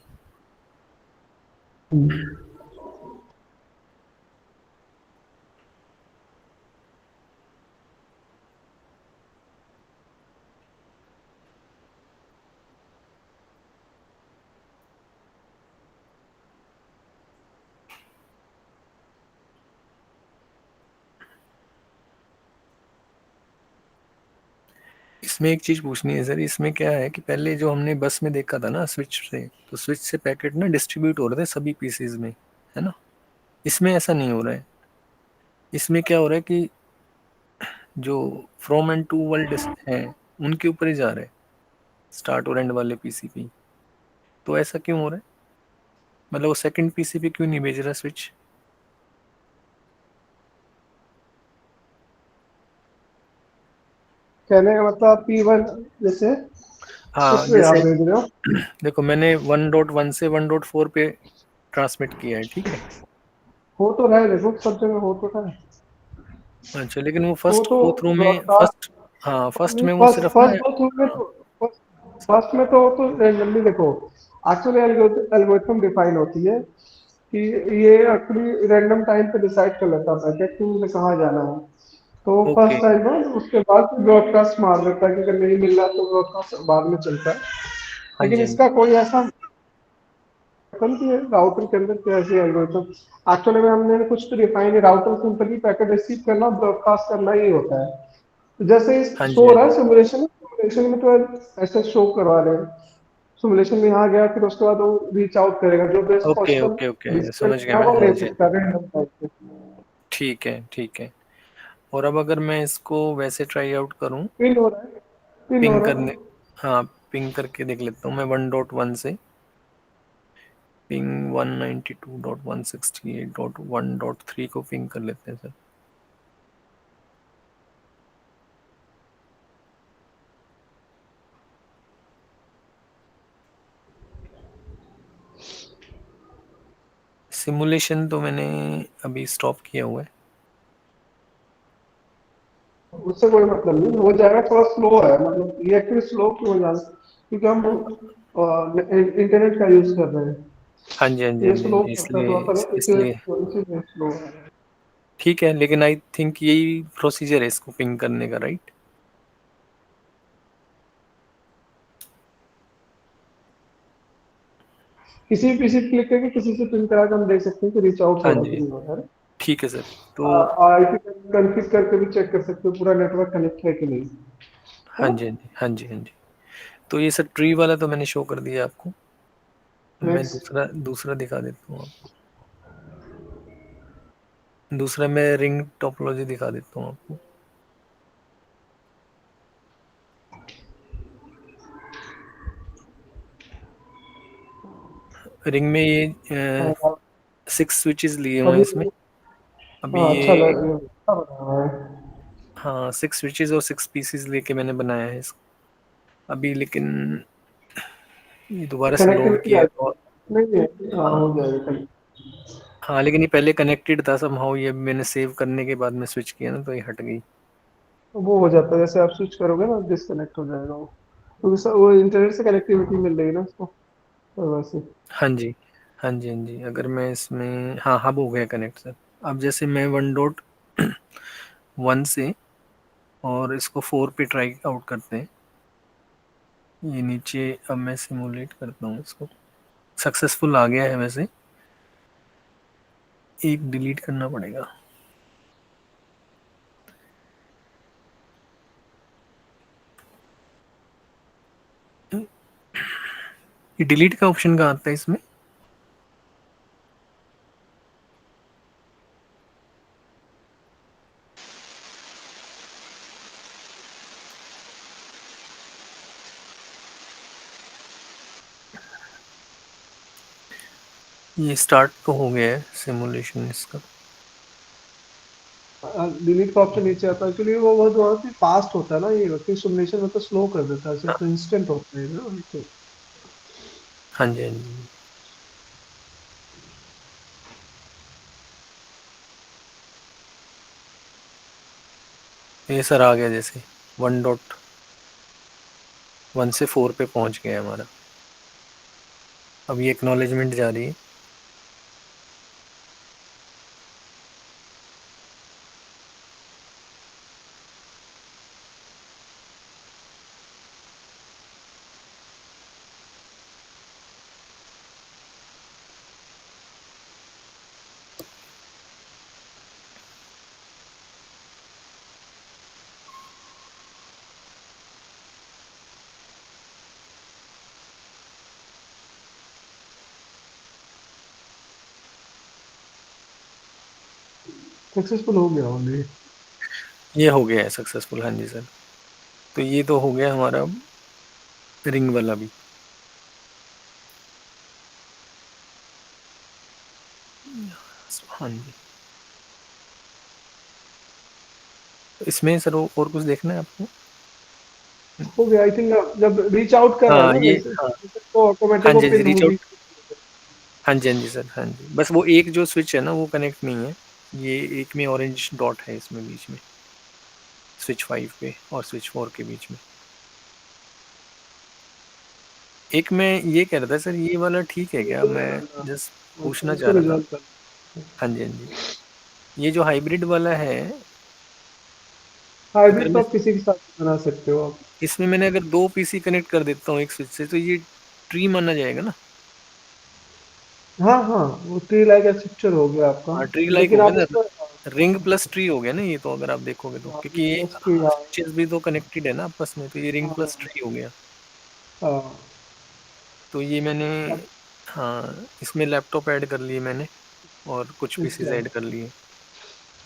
इसमें एक चीज पूछनी है सर, इसमें क्या है कि पहले जो हमने बस में देखा था ना स्विच से, तो स्विच से पैकेट ना डिस्ट्रीब्यूट हो रहे थे सभी पीसीज में, है ना। इसमें ऐसा नहीं हो रहा है। इसमें क्या हो रहा है कि जो फ्रॉम एंड टू वर्ल्ड है उनके ऊपर ही जा रहे हैं, स्टार्ट और एंड वाले पीसी पे। तो ऐसा क्यों हो रहा है? मतलब वो सेकंड पीसी पे क्यों नहीं भेज रहा स्विच? कहने का मतलब P1 जैसे हाँ उस पे आप जैसे भेज रहे हो। देखो, मैंने 1.1 से 1.4 पे ट्रांसमिट किया है, ठीक है। हो तो रहा है, देखो सब जगह हो तो रहा है। अच्छा, लेकिन वो वो फर्स्ट तो गो थ्रू में ब्रॉडकास्ट, फर्स्ट, हाँ फर्स्ट में वो फर्स्ट सिर्फ ना, फर्स्ट दो थ्रू में तो फर्स्ट में तो जल्दी देखो। एक्चुअली एल्गोरिथम डिफाइन होती है कि ये एक्चुअली रैंडम टाइम पे डिसाइड कर लेता है पैकेट कि मुझे कहाँ जाना है। तो ओके। फर्स्ट टाइम है, उसके बाद ब्रॉडकास्ट मार देता है कि अगर नहीं मिल रहा तो ब्रॉडकास्ट बाद में चलता है। हाँ लेकिन जी, हाँ जी। इसका कोई ऐसा राउटर के अंदर कैसे एल्गोरिथम एक्चुअली में हमने कुछ तो डिफाइन है। राउटर सिंपली पैकेट रिसीव करना, ब्रॉडकास्ट करना ही होता है। तो जैसे इस हाँ शो जी, हाँ रहा जी। है सिमुलेशन में तो ऐसे शो करवा रहे हैं। सिमुलेशन में यहाँ गया, फिर उसके बाद वो रीच आउट करेगा, जो best okay possible okay okay, decision समझ गया होगा मैं। वो हाँ ले जी, सकता है रैंडम टाइप से। ठीक है ठीक है। और अब अगर मैं इसको वैसे ट्राई आउट करूँ, पिन हो रहा है, पिन हो पिंग रहा करने, है। हाँ पिंग करके देख लेता हूँ मैं 1.1 से पिंग 192.168.1.3 को पिंग कर लेते हैं सर। सिमुलेशन तो मैंने अभी स्टॉप किया हुआ है। उससे कोई मतलब नहीं, हो जाएगा। थोड़ा स्लो है, मतलब ये एक्चुअली स्लो क्यों हो जाएगा क्योंकि हम इंटरनेट का यूज कर रहे हैं। हाँ जी, हाँ जी, हाँ ये जी, हाँ स्लो जी, करता है इसलिए थोड़ा सा ना, इसलिए इसीलिए स्लो है। ठीक है, लेकिन आई थिंक यही प्रोसीजर है इसको पिंग करने का, राइट? किसी भी पीसी क्लिक करके किसी से पिन करा के हम देख सकते हैं कि रीच आउट हो हाँ रहा है कि जी, नहीं हो रहा है। ठीक है सर। तो आईपी कॉन्फ़िगर करके भी चेक कर सकते हो पूरा नेटवर्क कनेक्ट है कि नहीं, है हाँ ना। जी, हाँ जी, हाँ जी, हाँ जी। तो ये सर ट्री वाला तो मैंने शो कर दिया आपको। अब मैं नेक्स्ट। दूसरा दूसरा दिखा देता हूँ आपको। दूसरा मैं रिंग टोपोलॉजी दिखा देता हूँ आपको। रिंग में ये 6 स्विचेस लिए हुए हैं अभी इसमें। अभी हाँ, अच्छा ये, अच्छा बना हुआ है। हाँ 6 स्विचेस और 6 पीसीस लेके मैंने बनाया है इसको अभी, लेकिन ये दोबारा से लोड कनेक्टिविटी आ किया है और नहीं है, हाँ हाँ हो जाएगा कल। हाँ, लेकिन ये पहले कनेक्टेड था समहाउ, ये मैंने सेव करने के बाद में स्विच किया ना तो ये हट गई। तो वो हो जाता है, जैसे आप स्विच करोगे ना डिस्कनेक्ट हो जाएगा वो, क्योंकि वो इंटरनेट से कनेक्टिविटी मिल रही है ना उसको, तो वैसे। हाँ जी, हाँ जी, हाँ जी। अगर मैं इसमें, हाँ हब हो गया कनेक्ट सर। अब जैसे मैं 1.1 से और इसको 4 पे ट्राई आउट करते हैं। ये नीचे अब मैं सिमुलेट करता हूँ इसको। सक्सेसफुल आ गया है वैसे, एक डिलीट करना पड़ेगा। ये डिलीट का ऑप्शन कहाँ आता है इसमें? ये स्टार्ट तो हो गया है सिमुलेशन इसका। डिलीट का ऑप्शन नीचे आता है, एक्चुअली वो बहुत ही फास्ट होता है ना, ये फिर सिमुलेशन में तो स्लो कर देता है, सिर्फ इंस्टेंट होता है ना तो। हाँ जी, हाँ जी। ये सर आ गया जैसे 1.1 से 4 पे पहुंच गया हमारा। अब ये एक्नॉलेजमेंट जा रही है। सक्सेसफुल हो गया ऑलरेडी। ये हो गया है सक्सेसफुल, हाँ जी सर। तो ये तो हो गया हमारा रिंग वाला भी। हाँ जी। तो इसमें सर और कुछ देखना है आपको? हो गया आई थिंक। जब रीच आउट कर रहा है हाँ ना ये, वैसे हाँ तो ऑटोमेटिक हाँ वो जी, हाँ जी, पिन रीच हो आउट। रही। हाँ जी, हाँ जी सर, हाँ जी। बस वो एक जो स्विच है ना वो कनेक्ट नहीं है। ये एक में ऑरेंज डॉट है इसमें बीच में, स्विच 5 पे और स्विच 4 के बीच में। एक मैं ये कह रहा था सर, ये वाला ठीक है क्या? मैं जस्ट पूछना चाह इसको रहा था। रिजॉल्व कर। हाँ जी, हाँ जी। ये जो हाइब्रिड वाला है, अगर हाइब्रिड तो मैं आप किसी के साथ भी बना सकते हो आप। इसमें मैंने अगर 2 पीसी कनेक्ट कर देता हूँ एक स्विच से, तो ये ट्री माना जाएगा ना? हाँ हाँ, वो ट्री लाइक स्ट्रक्चर हो गया आपका। हाँ, ट्री लाइक लेकिन हो गया आप ना। उसको रिंग प्लस ट्री हो गया ना ये तो, अगर आप देखोगे तो, क्योंकि ये प्लस ट्री। हाँ स्विचेस भी तो कनेक्टेड है ना आपस में, तो ये रिंग हाँ प्लस ट्री हो गया। हाँ। तो ये मैंने, हाँ, इसमें लैपटॉप ऐड कर लिए मैंने और कुछ पीसीज अच्छा। ऐड कर लिए।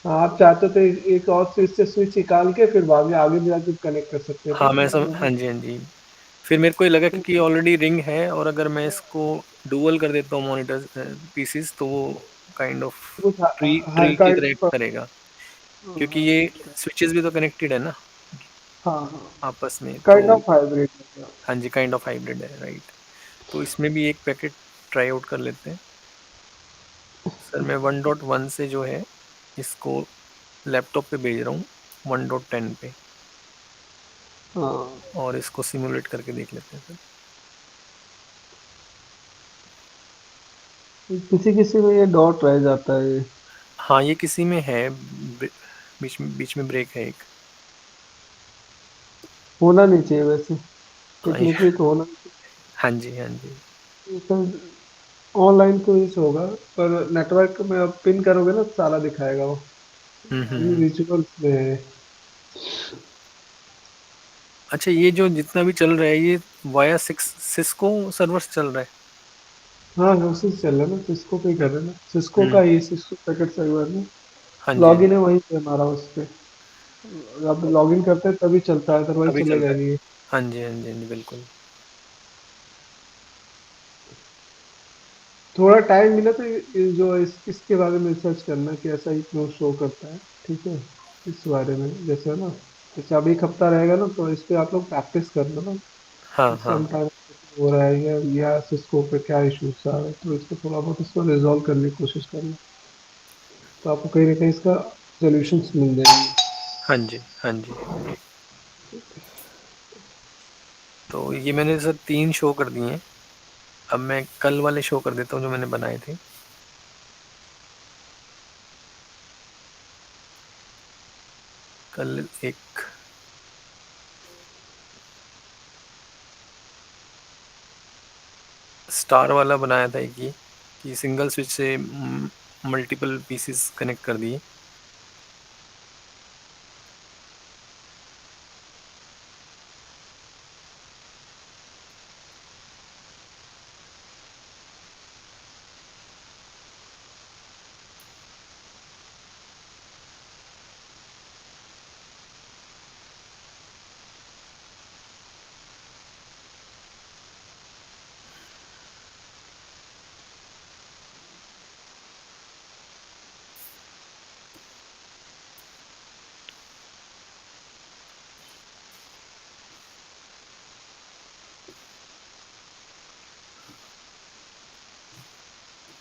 हाँ, आप चाहते तो एक और स्विच से स्विच निकाल के फिर बाद में आगे भी जाके कनेक्ट कर सकते थे। हाँ मैं सब, हाँ जी, हाँ जी। फिर मेरे को ये लगा क्योंकि ऑलरेडी रिंग है, और अगर मैं इसको डुअल कर देता हूँ मॉनिटर पीसीज, तो वो काइंड ऑफ कुछ ट्री हाँ ट्री की तरह काइंड। करेगा, क्योंकि ये स्विचेस भी तो कनेक्टेड है ना हाँ हाँ, आपस में। तो काइंड ऑफ हाइब्रिड। हाँ जी, काइंड ऑफ हाइब्रिड है, राइट। तो इसमें भी एक पैकेट ट्राई आउट कर लेते हैं सर। मैं 1.1 से जो है इसको लैपटॉप पे भेज रहा हूँ 1.10 पे, हाँ, और इसको सिमुलेट करके देख लेते हैं सर। किसी किसी में ये डॉट रह जाता है ये। हाँ ये किसी में है, बीच में ब्रेक है एक। होना नहीं चाहिए वैसे, हाँ ये, टेक्निकली तो होना नहीं हाँ जी, हाँ जी। चाहिए। ऑनलाइन तो ये होगा, पर नेटवर्क में आप पिन करोगे ना तो सारा दिखाएगा वो। अभी हम्म। विजुअल्स में है। अच्छा, ये जो जितना भी चल रहा है ये वाया सिस्को सर्वर्स चल रहा है। हाँ हाँ, उसी से चल रहा है ना, सिस्को पे ही कर रहे हैं ना, सिस्को का हम्म। ही सिस्को पैकेट सर्वर में हाँ जी, हाँ जी। लॉगिन है वहीं पे हमारा उस पे। अब लॉगिन करते हैं तभी चलता है, अदरवाइज अभी चल चलेगा रहा ही है। नहीं। हाँ जी, हाँ जी, हाँ जी, बिल्कुल। थोड़ा टाइम मिला तो ये जो इसके बारे में रिसर्च करना कि ऐसा ही क्यों शो करता है। ठीक है, इस बारे में जैसे है ना, जैसे अब एक हफ्ता रहेगा ना तो इस पे आप लोग प्रैक्टिस करना ना। हाँ हाँ सम हाँ। टाइम हो रहा है या सिस्को पे क्या इश्यूज आ रहे हैं, तो इसको थोड़ा बहुत इसको रिजॉल्व करने की कोशिश करना, तो आपको कहीं ना कहीं इसका सोल्यूशंस मिल जाएंगे। हाँ जी, हाँ जी। तो ये मैंने सर 3 शो कर दिए हैं। अब मैं कल वाले शो कर देता हूँ जो मैंने बनाए थे। कल एक स्टार वाला बनाया था, एक ये कि सिंगल स्विच से मल्टीपल पीसेस कनेक्ट कर दिए।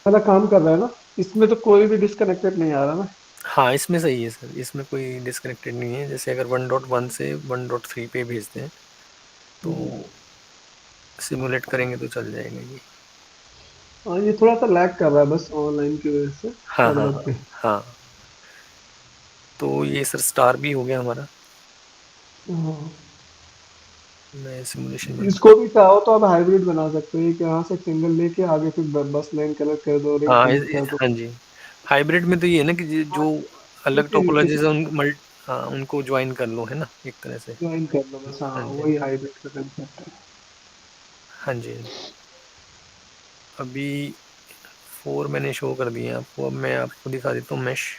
वाला काम कर रहा है ना, इसमें तो कोई भी डिस्कनेक्टेड नहीं आ रहा ना। हाँ इसमें सही है सर, इसमें कोई डिस्कनेक्टेड नहीं है। जैसे अगर 1.1 से 1.3 पे भेजते हैं तो सिमुलेट करेंगे तो चल जाएगा ये। हाँ ये थोड़ा सा लैग कर रहा है बस ऑनलाइन की वजह से, हाँ हाँ सर्वर हाँ पे। हाँ। तो ये सर स्टार भी हो गया हमारा। हाँ। मैं सिमुलेशन बंद इसको भी चाहो तो आप हाइब्रिड बना सकते हो, एक यहाँ से सिंगल लेके आगे फिर बस लाइन कनेक्ट कर दो, रिंग हाँ कनेक्ट कर दो। हाँ जी। हाइब्रिड में तो ये है ना कि जो अलग टोपोलॉजीज इसे है उन हाँ उनको ज्वाइन कर लो, है ना, एक तरह से। ज्वाइन कर लो बस, हाँ हाँ जी वही हाइब्रिड का कंसेप्ट है। हाँ जी। अभी 4 मैंने शो कर दिए आपको, अब मैं आपको दिखा देता हूँ मैश।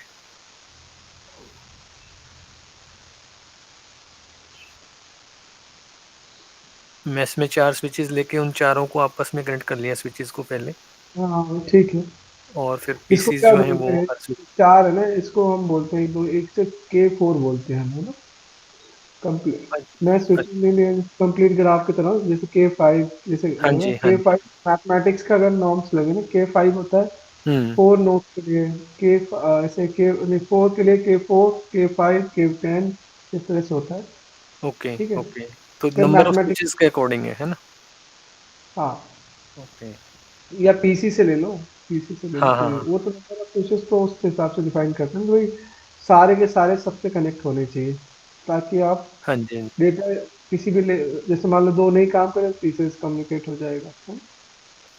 मैश में 4 स्विचेस लेके उन चारों को आपस में कनेक्ट कर लिया, स्विचेस को पहले, हाँ ठीक है। और फिर इसको पीसीज क्या जो हैं बोलते वो हैं, हर स्विच। चार है ना, इसको हम बोलते हैं दो, एक से K4 बोलते हैं हम, है ना। कंप्लीट मैं स्विचिंग ले लिया कंप्लीट ग्राफ की तरह, जैसे K5 जैसे हाँ लगेगा जी हाँ जी। K5। मैथमेटिक्स का अगर नॉर्म्स लगे ना, K5 होता है हम्म। 4 नोड के लिए, के ऐसे के 4 के लिए K4 K5 K10, इस तरह से होता है। ओके ठीक है। ओके। तो जब नंबर ऑफ मैथमेटिक्स, स्विचेस के अकॉर्डिंग है ना। हाँ, ओके। या पीसी से ले लो, पीसी से ले लो हाँ हाँ कोई, हाँ वो तो नंबर ऑफ स्विचेस तो उस हिसाब से डिफाइन करते हैं, कोई सारे के सारे सबसे कनेक्ट होने चाहिए, ताकि आप हाँ जी हाँ जी। डेटा किसी भी जैसे मान लो दो नहीं काम करें, तीसरे से कम्युनिकेट हो जाएगा, है ना?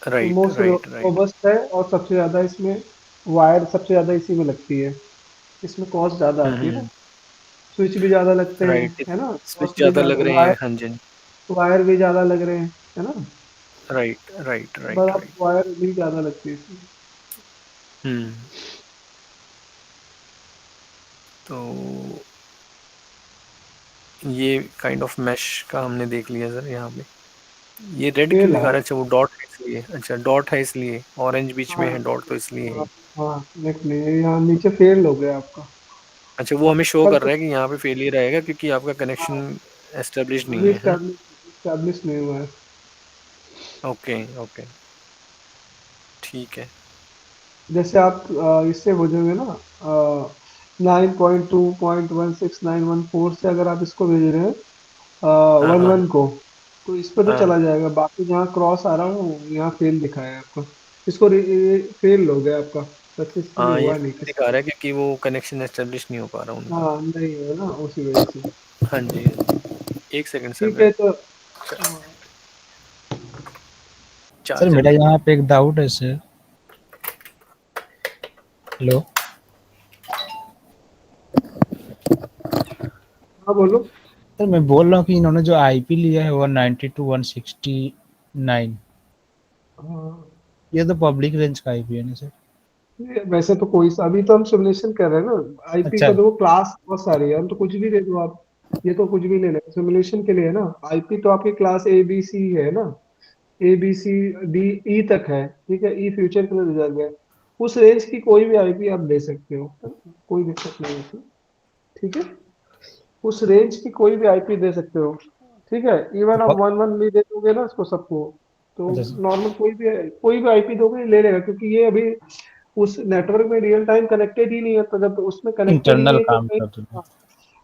तो right most right right robust है, और सबसे ज्यादा इसमें वायर सबसे ज्यादा इसी में लगती है, इसमें कॉस्ट ज्यादा आती है ना, हम्म। स्विच भी ज्यादा लगते हैं, राइट, है ना, स्विच कॉस्ट भी ज़्यादा लग ज्यादा, रहे हैं, वायर हाँ जी। वायर भी ज्यादा लग रहे हैं, है ना, राइट राइट राइट बड़ा राइट। वायर भी ज्यादा लगती है इसमें। हम्म। तो ये काइंड ऑफ मैश का हमने देख लिया सर यहाँ पे। ये रेड क्यों फेल दिखा है। रहा है? अच्छा वो डॉट है इसलिए, अच्छा डॉट है इसलिए, ऑरेंज बीच में हाँ है डॉट तो इसलिए हाँ है। हाँ, नेक्स्ट नहीं है, यहाँ नीचे फेल हो गया आपका। अच्छा वो हमें शो पर कर कुछ, रहा है कि यहाँ पे फेलियर आएगा क्योंकि आपका हाँ, कनेक्शन एस्टेब्लिश नहीं अभी है, है ना। स्टैब्लिश नहीं हुआ है। ओके ओके ठीक है। जैसे आप इससे भेजोगे ना, 9.2.16914 से अगर आप इसको भेज रहे हैं हाँ वन हाँ वन को, तो इस पे तो हाँ। चला जाएगा, बाकी जहाँ क्रॉस आ रहा हूँ यहाँ फेल दिखाया है आपका, इसको फेल हो गया आपका, सक्सेसफुली हाँ ये हुआ नहीं किसी दिखा को। रहा है क्योंकि वो कनेक्शन एस्टेब्लिश नहीं हो पा रहा उनका। हाँ नहीं है ना, उसी वजह से। हाँ जी हाँ जी। एक सेकंड सर ठीक मैं है तो हाँ, सर चार्जर मेरा ले। यहाँ पे एक डाउट है सर। हेलो हाँ बोलो। सर, मैं बोल रहा हूँ कि इन्होंने जो आईपी लिया है 192.169, हाँ ये तो पब्लिक रेंज का आईपी है ना सर? वैसे तो कोई सा, अभी तो हम सिमुलेशन कर रहे हैं ना, आईपी अच्छा। का देखो क्लास बहुत सारी है, हम तो कुछ भी दे दो आप, ये तो कुछ भी ले लें सिमुलेशन के लिए, है ना। आईपी तो आपकी क्लास ए बी सी है ना, A B C D E तक है, ठीक है, ई फ्यूचर के लिए रिजर्व है, उस रेंज की कोई भी आईपी आप दे सकते हो, है ना? कोई दिक्कत नहीं होती, ठीक है, उस रेंज की कोई भी आईपी दे सकते हो, ठीक है, इवन आप प- वन वन भी दे दोगे ना उसको सबको, तो अच्छा सर, नॉर्मल कोई भी आईपी दोगे ले लेगा, क्योंकि ये अभी उस नेटवर्क में रियल टाइम कनेक्टेड ही नहीं है, तो जब उसमें कनेक्टेड ही नहीं इंटरनल है, जब काम कहीं, कर रहे हैं।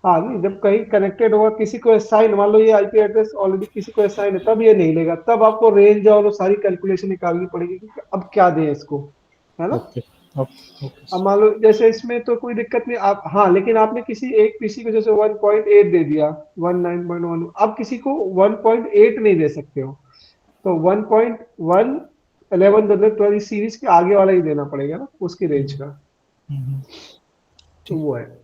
हाँ नहीं, जब कहीं कनेक्टेड होगा किसी को असाइन, मान लो ये आईपी एड्रेस ऑलरेडी किसी को असाइन है, तब ये नहीं लेगा, तब आपको रेंज और वो सारी कैलकुलेशन निकालनी पड़ेगी कि अब क्या दें इसको, है ना। ओके ओके ओके अब मान लो जैसे इसमें तो कोई दिक्कत नहीं, आप हाँ, लेकिन आपने किसी एक पीसी को जैसे 1.8 दे दिया, 19.1, अब किसी को 1.8 नहीं दे सकते हो, तो 1.1 11 12 सीरीज के आगे वाला ही देना पड़ेगा ना उसकी रेंज का, हम्म, तो ठीक। वो है।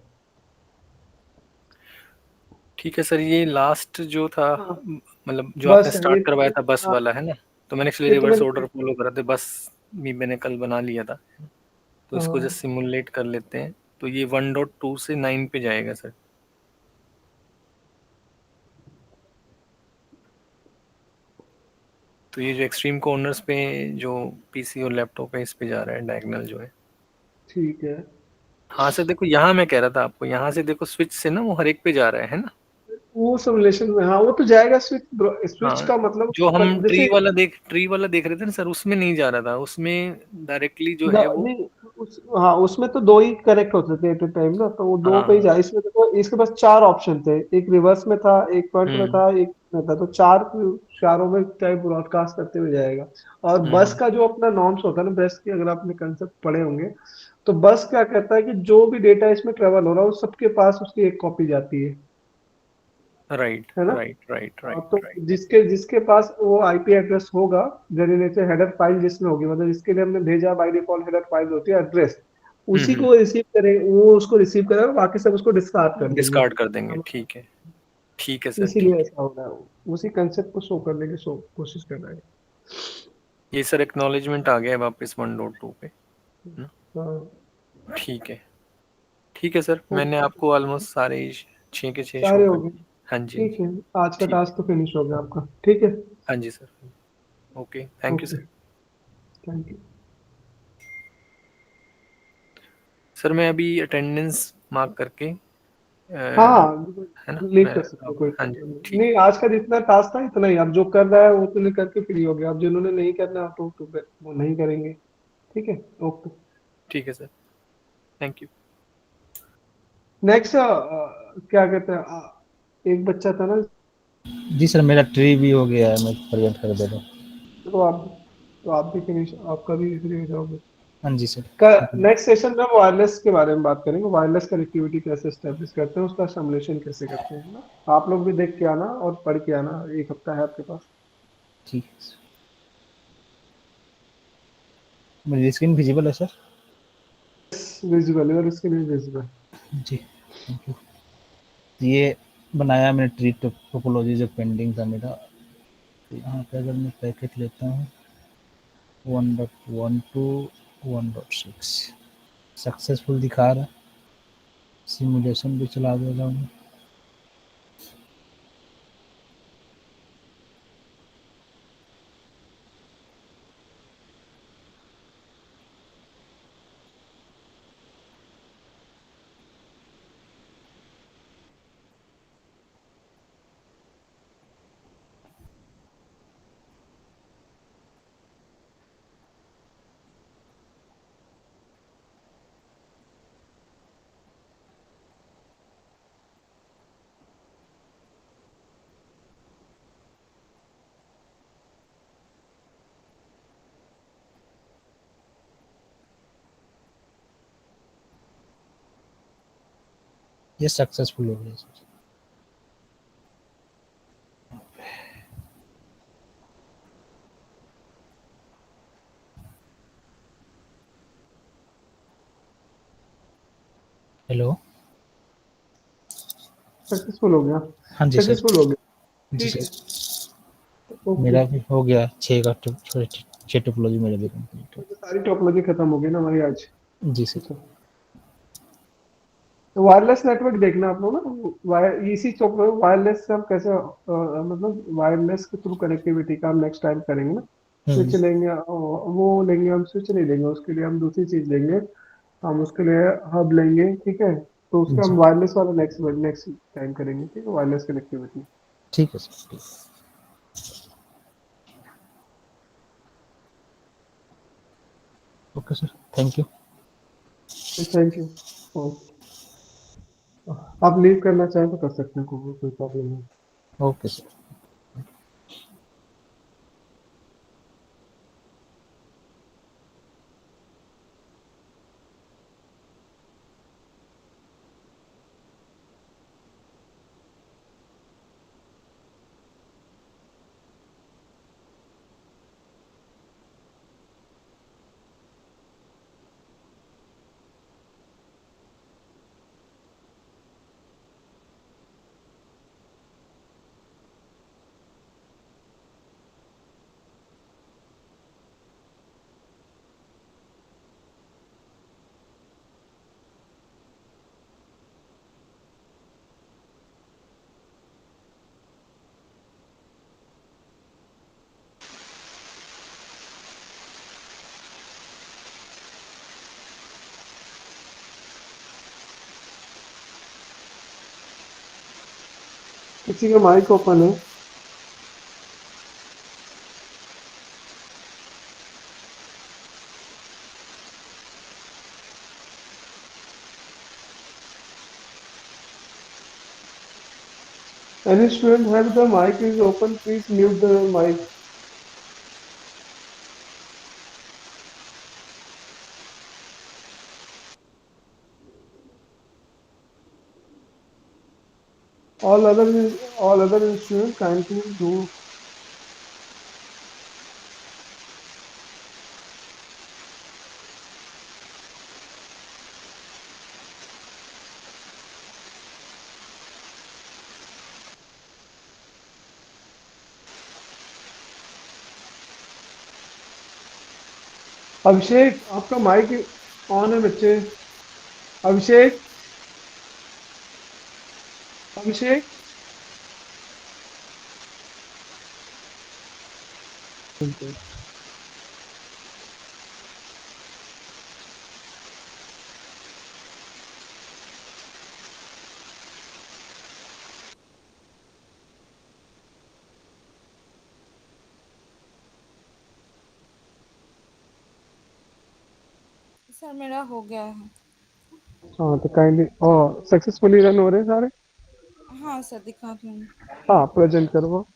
ठीक है सर। ये लास्ट जो था, हाँ मतलब जो आपने बस है स्टार्ट करवाया था बस हाँ, वाला, है ना, तो मैंने एक्चुअली ये तो रिवर्स मैंने, ऑर्डर फॉलो करा था, बस भी मैंने कल बना लिया था। तो इसको हाँ जस्ट सिमुलेट कर लेते हैं। तो ये 1.2 से 9 पे जाएगा सर। तो ये जो एक्सट्रीम कॉर्नर्स पे जो पीसी और लैपटॉप है इस पे जा रहा है, डायगोनल जो है। ठीक है। हाँ सर देखो, यहाँ मैं कह रहा था आपको, यहाँ से देखो स्विच से ना वो हर एक पे जा रहा है ना। वो सिमुलेशन में, हाँ वो तो जाएगा। स्विच हाँ, का मतलब जो हम जैसे ट्री वाला देख रहे थे ना सर, उसमें नहीं जा रहा था, उसमें डायरेक्टली जो है वो। नहीं हाँ उसमें तो दो ही कनेक्ट होते थे एट ए टाइम ना, तो वो दो पे ही हाँ। जा। इसमें देखो इसके पास चार ऑप्शन थे, एक रिवर्स में था, एक फ्रंट में था, एक में था, तो चारों में टाइप ब्रॉडकास्ट करते हुए जाएगा। और बस हम्म। का जो अपना नॉर्म्स होता है ना बस की, अगर आपने कंसेप्ट पढ़े होंगे, तो बस क्या कहता है कि जो भी डेटा इसमें ट्रेवल हो रहा है वो सबके पास उसकी एक कॉपी जाती राइट है ना। राइट राइट हाँ, राइट तो राइट। जिसके जिसके पास वो आईपी एड्रेस होगा, डेडिकेटेड हेडर फाइल जिसमें होगी, मतलब जिसके लिए हमने भेजा, बाय डिफॉल्ट हेडर फाइल होती है एड्रेस, उसी को रिसीव करे, वो उसको रिसीव करेगा, बाकी सब उसको डिस्कार्ड कर देंगे। डिस्कार्ड कर देंगे, ठीक है सर, इसीलिए ठीक है। ऐसा हो रहा है, उसी कंसेप्ट को शो करने की कोशिश कर रहा है। ये सर एक्नॉलेजमेंट आ गया है वापस 1.2 पे ना? हाँ ठीक है सर, मैंने ओके, आपको ऑलमोस्ट सारे 6 के 6 शो सारे हो कर गए। दिए। हाँ जी, हाँ ठीक जी। है, आज का ठीक टास्क है। तो फिनिश हो गया आपका, ठीक है। हाँ जी sir. Okay, thank you okay, sir. Thank you. Sir मैं अभी अटेंडेंस मार्क करके हाँ है हाँ, ना, लीव मैं कर सकते हो, कोई हाँ जी, प्रॉब्लम नहीं। ठीक नहीं, है। आज का जितना टास्क था इतना ही, अब जो कर रहा है वो तो नहीं करके फ्री हो गया, अब जिन्होंने नहीं करना तो वो नहीं करेंगे। ठीक है, ओके। ठीक है सर, थैंक यू। नेक्स्ट क्या कहते हैं, एक बच्चा था ना, जी सर, मेरा ट्री भी हो गया है, मैं प्रेजेंट कर दे रहा हूँ। तो आप भी फिनिश, आपका भी फ्री हो जाओगे। हाँ जी सर। का नेक्स्ट सेशन में वायरलेस के बारे में बात करेंगे, वायरलेस कनेक्टिविटी कैसे स्टैब्लिश करते हैं, उसका सिमुलेशन कैसे करते हैं ना। आप लोग भी देख के आना और पढ़ के आना, एक हफ्ता है आपके पास। ठीक है सर। मेरी स्क्रीन विजिबल है सर? विजिबल है और इसके लिए विजिबल। Ji, thank you. ये बनाया मैंने ट्री टोपोलॉजी जो पेंडिंग था मेरा। तो यहाँ पे अगर मैं पैकेट लेता हूँ 1.1 टू 1.6 सक्सेसफुल दिखा रहा है। सिमुलेशन भी चला दे रहा हूँ। ये सक्सेसफुल हो गया सर। हेलो। सक्सेसफुल हो गया, हाँ जी सर। सक्सेसफुल हो गया, जी ठीक सर, है, ओके। मेरा भी हो गया 6 का छः टोपोलॉजी मेरा भी कंप्लीट है। तो सारी टोपोलॉजी खत्म हो गई ना हमारी आज। जी सर। अच्छा, तो वायरलेस नेटवर्क देखना आप लोग ना, इसी टोपोलॉजी वायरलेस से हम कैसे मतलब वायरलेस के थ्रू कनेक्टिविटी का हम नेक्स्ट टाइम करेंगे ना। स्विच लेंगे, वो लेंगे हम, स्विच नहीं लेंगे, उसके लिए हम दूसरी चीज लेंगे, हम उसके लिए हब लेंगे, ठीक है। तो उसका जी हम वायरलेस वाला नेक्स्ट नेक्स्ट टाइम करेंगे, ठीक है, वायरलेस कनेक्टिविटी। ठीक है सर, ठीक। Okay sir, thank you. Thank you. आप लीव करना चाहें तो कर सकते हैं, कोई प्रॉब्लम नहीं। Okay sir. किसी का माइक ओपन है। Any student have the mic is open, please mute the mic. All other students kindly do. अभिषेक आपका माइक ऑन है बच्चे। अभिषेक अभिषेक सर मेरा हो गया है। हाँ तो काइंडली और सक्सेसफुली रन हो रहे हैं सारे। हाँ सर दिखाती हूँ। हाँ प्रेजेंट करो।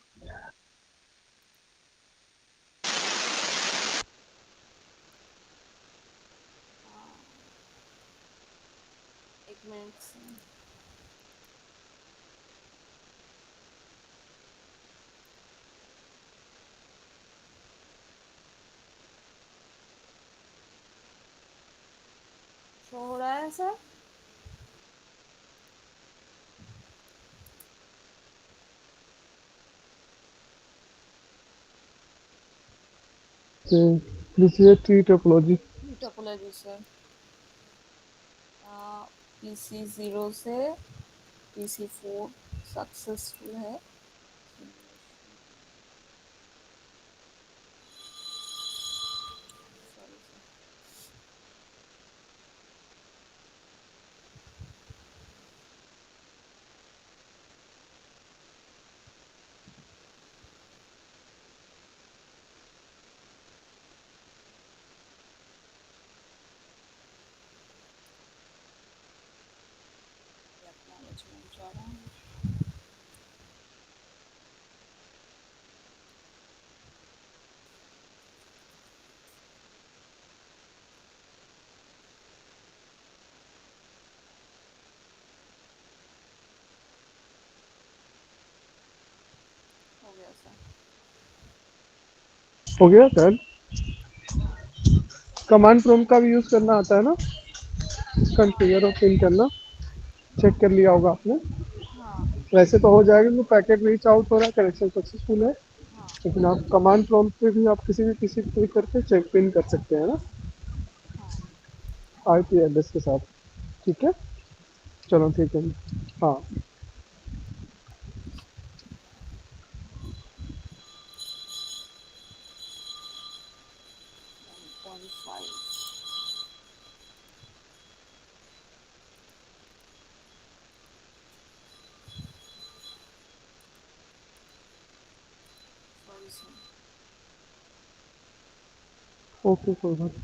एक मिनट से शो हो रहा है sir. This is tree topology. Topology sir. PC 0 से PC 4 सक्सेसफुल है। Sorry sir. मैनेजमेंट जा रहा हूँ। हो गया सर। हो गया सर। कमांड प्रॉम्प्ट का भी यूज करना आता है ना, कॉन्फ़िगर और पिन करना। चेक कर लिया होगा आपने। हाँ वैसे तो हो जाएगा क्योंकि पैकेट रीच आउट हो रहा है, कनेक्शन सक्सेसफुल है। हाँ लेकिन आप कमांड प्रॉम्प्ट पे भी आप किसी भी पीसी पे क्लिक करके चेक पिन कर सकते हैं ना, हाँ। आईपी एड्रेस के साथ। ठीक है, चलो ठीक है। हाँ 1.5 सॉरी सर। ओके कोई बात नहीं।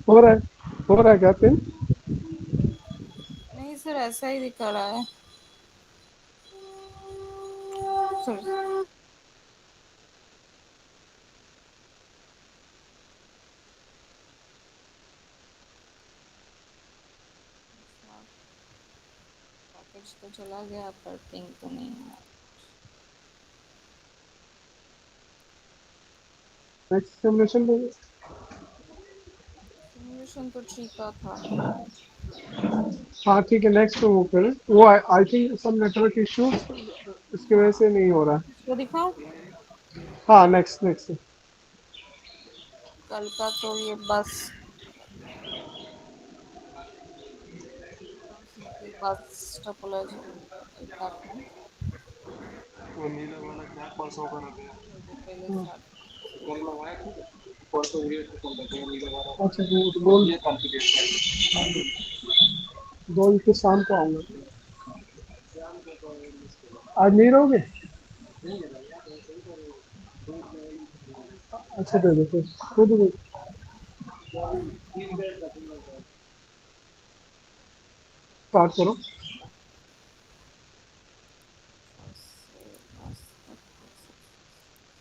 हो रहा है क्या पिन? नहीं सर, ऐसा ही दिखा रहा है सर। पैकेज तो चला गया पर पिंग तो नहीं है। नेक्स्ट सिमुलेशन सिमुलेशन तो ठीक था। हाँ ठीक है, नेक्स्ट पे मूव करें। वो I think some network issue इसकी वजह से नहीं हो रहा है। इसको दिखाओ। हाँ नेक्स्ट नेक्स्ट। कल का तो ये बस सिंपल बस टोपोलॉजी प्लेटफॉर्म वो नीला वाला क्या परसों का रख गया? जो पहले स्टार्ट। कल लगाया था परसों ये खत्म कर दिया नीला वाला। अच्छा गोल ये कंप्लीट दो के शाम को आऊंगा। आज नहीं रहोगे? अच्छा दे दो फिर खुद दे। स्टार्ट करो।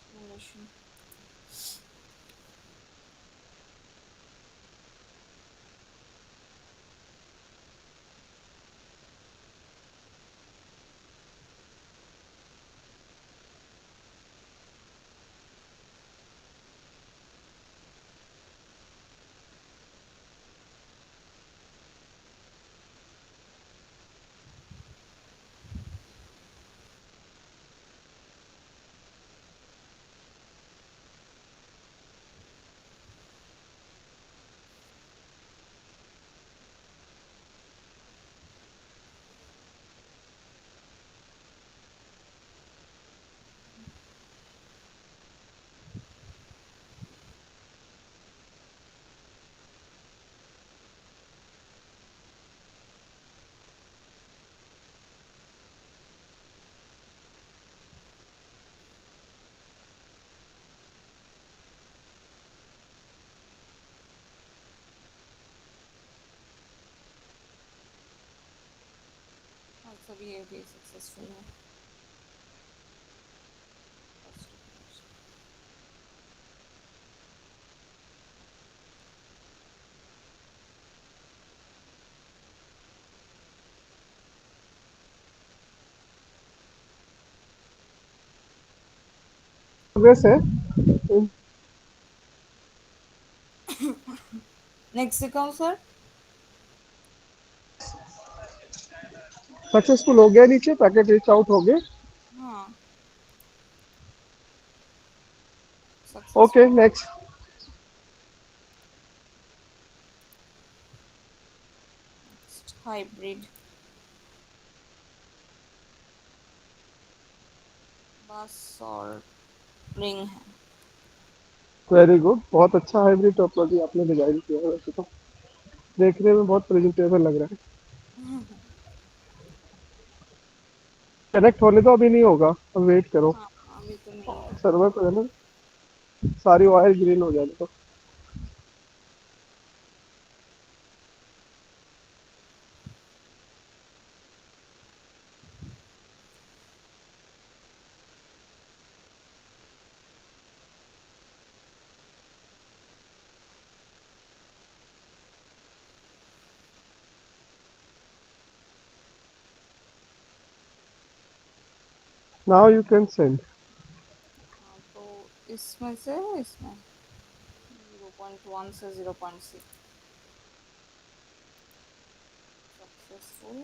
सिमुलेशन और सभी ये भी सक्सेसफुल है। प्रोग्रेस है। नेक्स्ट दिखाओ सर। सक्सेसफुल हो गया, नीचे पैकेट रीच आउट हो गए। हाँ okay successful. Next. Next hybrid बस और रिंग है। वेरी गुड, बहुत अच्छा हाइब्रिड टोपोलॉजी आपने डिजाइन किया है। वैसे तो देखने में बहुत प्रेजेंटेबल लग रहा है। कनेक्ट होने तो अभी नहीं होगा, अब वेट करो। हाँ अभी तो नहीं है। सर्वर पे है ना, सारी वायर ग्रीन हो जाने तो। Now you can send. हाँ तो इसमें से इसमें 0.1 से 0.6 successful.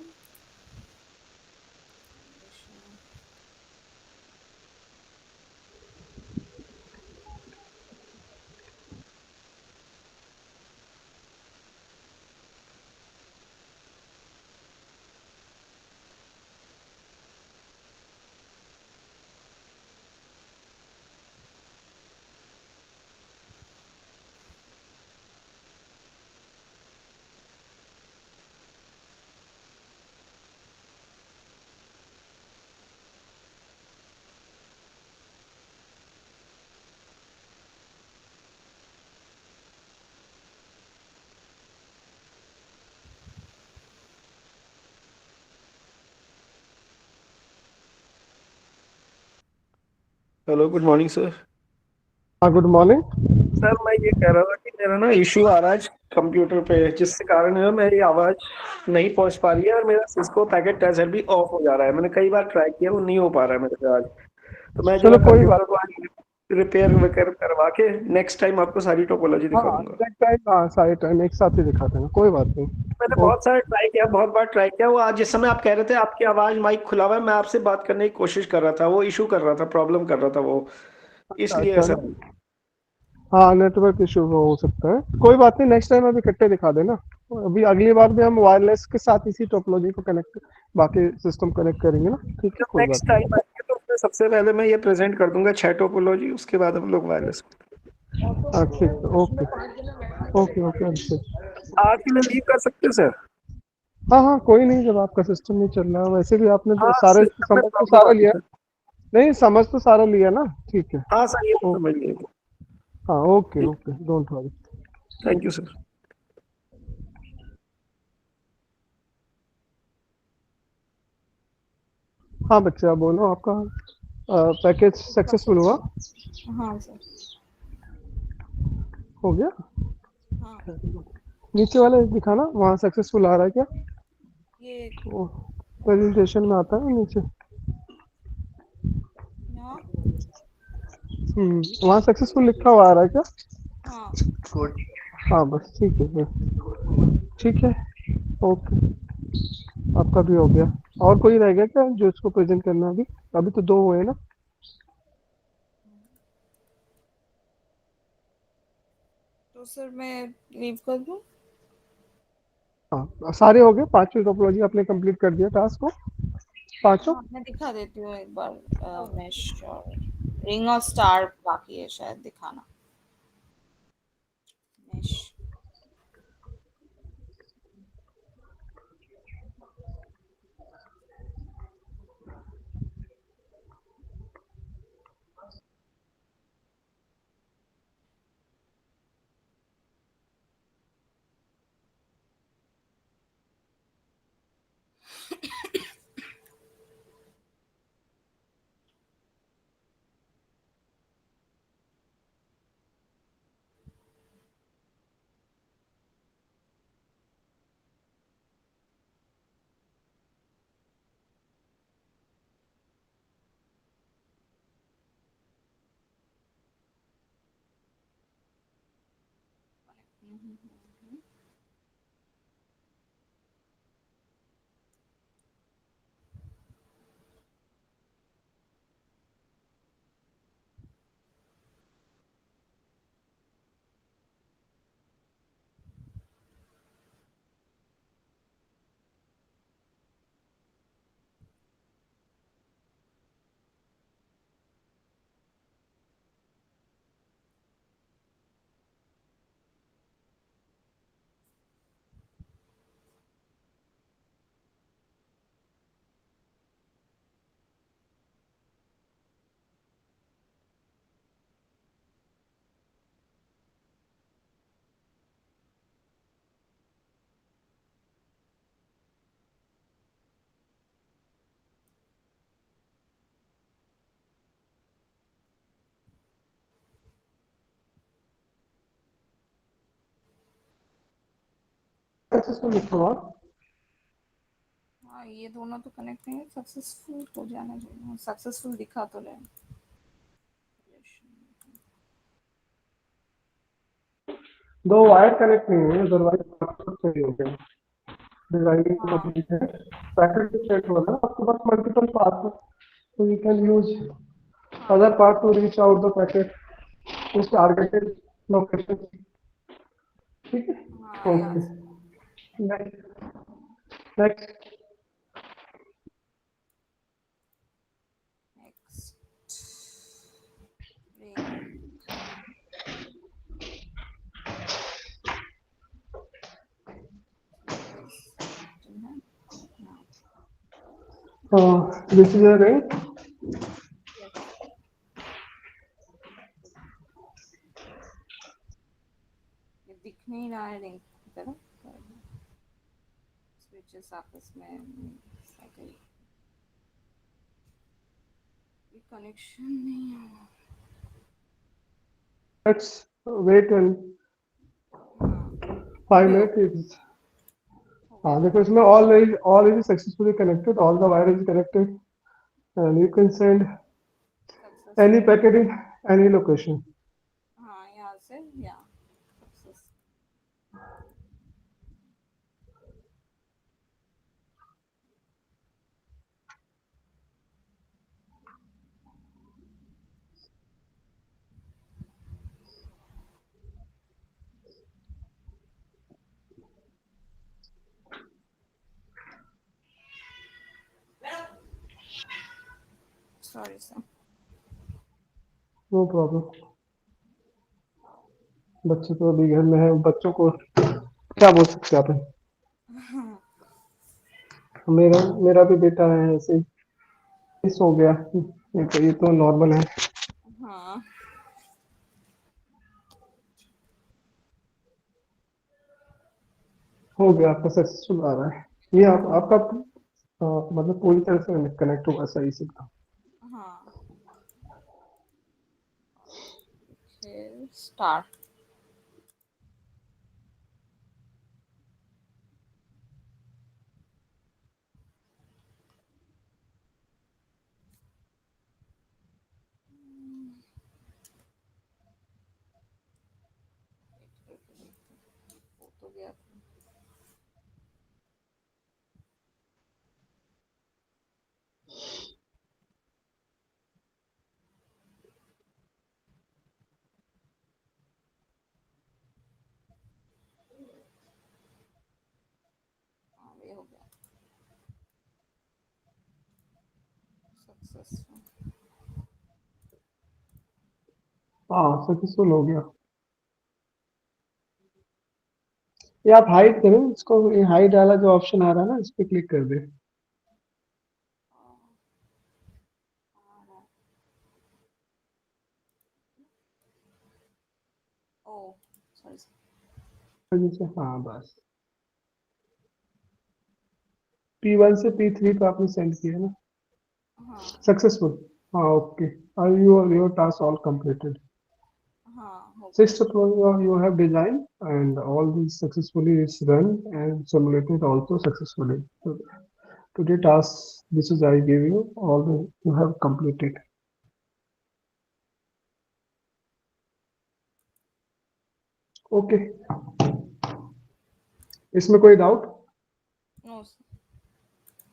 Hello, good morning sir. हाँ, गुड मॉर्निंग। सर मैं ये कह रहा था कि मेरा ना इशू आ रहा है कंप्यूटर पे, जिसके कारण है मेरी आवाज़ नहीं पहुंच पा रही है और मेरा सिस्को पैकेट ट्रेजर भी ऑफ हो जा रहा है। मैंने कई बार ट्राई किया, वो नहीं हो पा रहा है मेरे से आज। तो मैं चलो जरा कोई बात। कंप्यूटर को आज रिपेयर वगैरह करवा के नेक्स्ट टाइम आपको सारी टोपोलॉजी दिखा हाँ, दूंगा। नेक्स्ट टाइम, हाँ, सारे टाइम एक साथ ही दिखा देना, कोई बात नहीं। मैंने बहुत ओके। सारा ट्राई किया, बहुत बार ट्राई किया। वो आज जिस समय आप कह रहे थे आपकी आवाज़ माइक खुला हुआ है, मैं आपसे बात करने की कोशिश कर रहा था, वो इशू कर रहा था, प्रॉब्लम कर रहा था वो, अच्छा इसलिए अच्छा। ऐसा। हाँ, नेटवर्क इशू हो सकता है, कोई बात नहीं, नेक्स्ट टाइम अभी इकट्ठे दिखा देना। अभी अगली बार भी हम वायरलेस के साथ इसी टोपोलॉजी को कनेक्ट, बाकी सिस्टम कनेक्ट करेंगे ना, ठीक है, जब कोई नेक्स्ट बात टाइम नहीं। आएंगे तो उसमें सबसे पहले मैं ये प्रेजेंट कर दूंगा 6 टोपोलॉजी, उसके बाद हम लोग वायरलेस। हाँ ठीक है, ओके। ओके ओके अभिषेक। आज के लिए लीव कर सकते हैं सर? हाँ हाँ, कोई नहीं, जब आपका सिस्टम नहीं चल रहा, वैसे भी आपने तो हाँ, सारे सिस्टम में समझ तो प्रॉब्लम सारा आ रही लिया। है। नहीं, समझ तो सारा लिया ना, ठीक है। हाँ सर, ये तो ओ, समझ गए। हाँ, okay okay, don't worry. Thank you sir. हाँ बच्चे, आप बोलो, आपका पैकेज सक्सेसफुल हुआ? हाँ सर। हो गया? हाँ, नीचे वाले दिखाना, वहाँ सक्सेसफुल आ रहा है क्या? ये वो प्रेजेंटेशन में आता है ना नीचे। यहाँ। वहाँ सक्सेसफुल लिखा हुआ आ रहा है क्या? हाँ, हाँ बस, ठीक है ठीक है, ओके। आपका भी हो गया। और कोई रह गया क्या जो इसको प्रेजेंट करना है अभी? अभी तो दो हुए ना। तो सर मैं लीव कर दूँ? हाँ, सारे हो गए, पांचवी टोपोलॉजी आपने कंप्लीट कर दिया टास्क को, पांचों। हाँ, मैं दिखा देती हूँ एक बार। मैश और रिंग और स्टार बाकी है शायद दिखाना। मैश। सक्सेसफुल लिखा हुआ। हाँ, ये दोनों तो कनेक्ट नहीं है, सक्सेसफुल हो जाना चाहिए। सक्सेसफुल दिखा तो रहे। दो वायर कनेक्ट नहीं है, अदरवाइज सही हो गया। डिजाइनिंग हाँ, कंप्लीट है, पैकेट भी सेट हो गया, आपके पास मल्टीपल पार्ट है, so you can use हाँ, other part to reach out the packet to targeted location, ठीक है, हाँ, यहाँ ओके। से। Next next. Next. Ring. This is a ring. ये दिख नहीं रहा है रिंग की तरह। स्विचेस आपस में कनेक्शन नहीं है। Let's wait and हाँ 5 अभी minutes. हो हाँ गया। देखो इसमें already successfully connected. All the wire is connected, and you can send any successful. packet in any location. हाँ यहाँ से यहाँ success. Sorry sir. No problem. बच्चे तो अभी घर में है, बच्चों को क्या बोल सकते हैं अपन। मेरा भी बेटा है ऐसे ही, मिस हो गया। ये तो नॉर्मल है। हाँ हो गया, आपका सक्सेसफुल आ रहा है। ये आपका मतलब पूरी तरह से कनेक्ट होगा सही से। हाँ फिर स्टार्ट। हो तो गया। हाँ ये हो गया सक्सेसफुल। हाँ सक्सेसफुल हो गया। ये आप हाइड करें इसको, ये हाइड वाला जो ऑप्शन आ रहा है ना, इस पे क्लिक कर दे। ओ सॉरी। हाँ बस P1 से P3 पे आपने सेंड किया ना, हाँ सक्सेसफुल। हाँ ओके, और योर टास्क ऑल कंप्लीटेड। हाँ हो गया। Sixth program you have designed and all these successfully is run and simulated also successfully. So today task this is I gave you, all you have completed. Okay. इसमें कोई doubt? No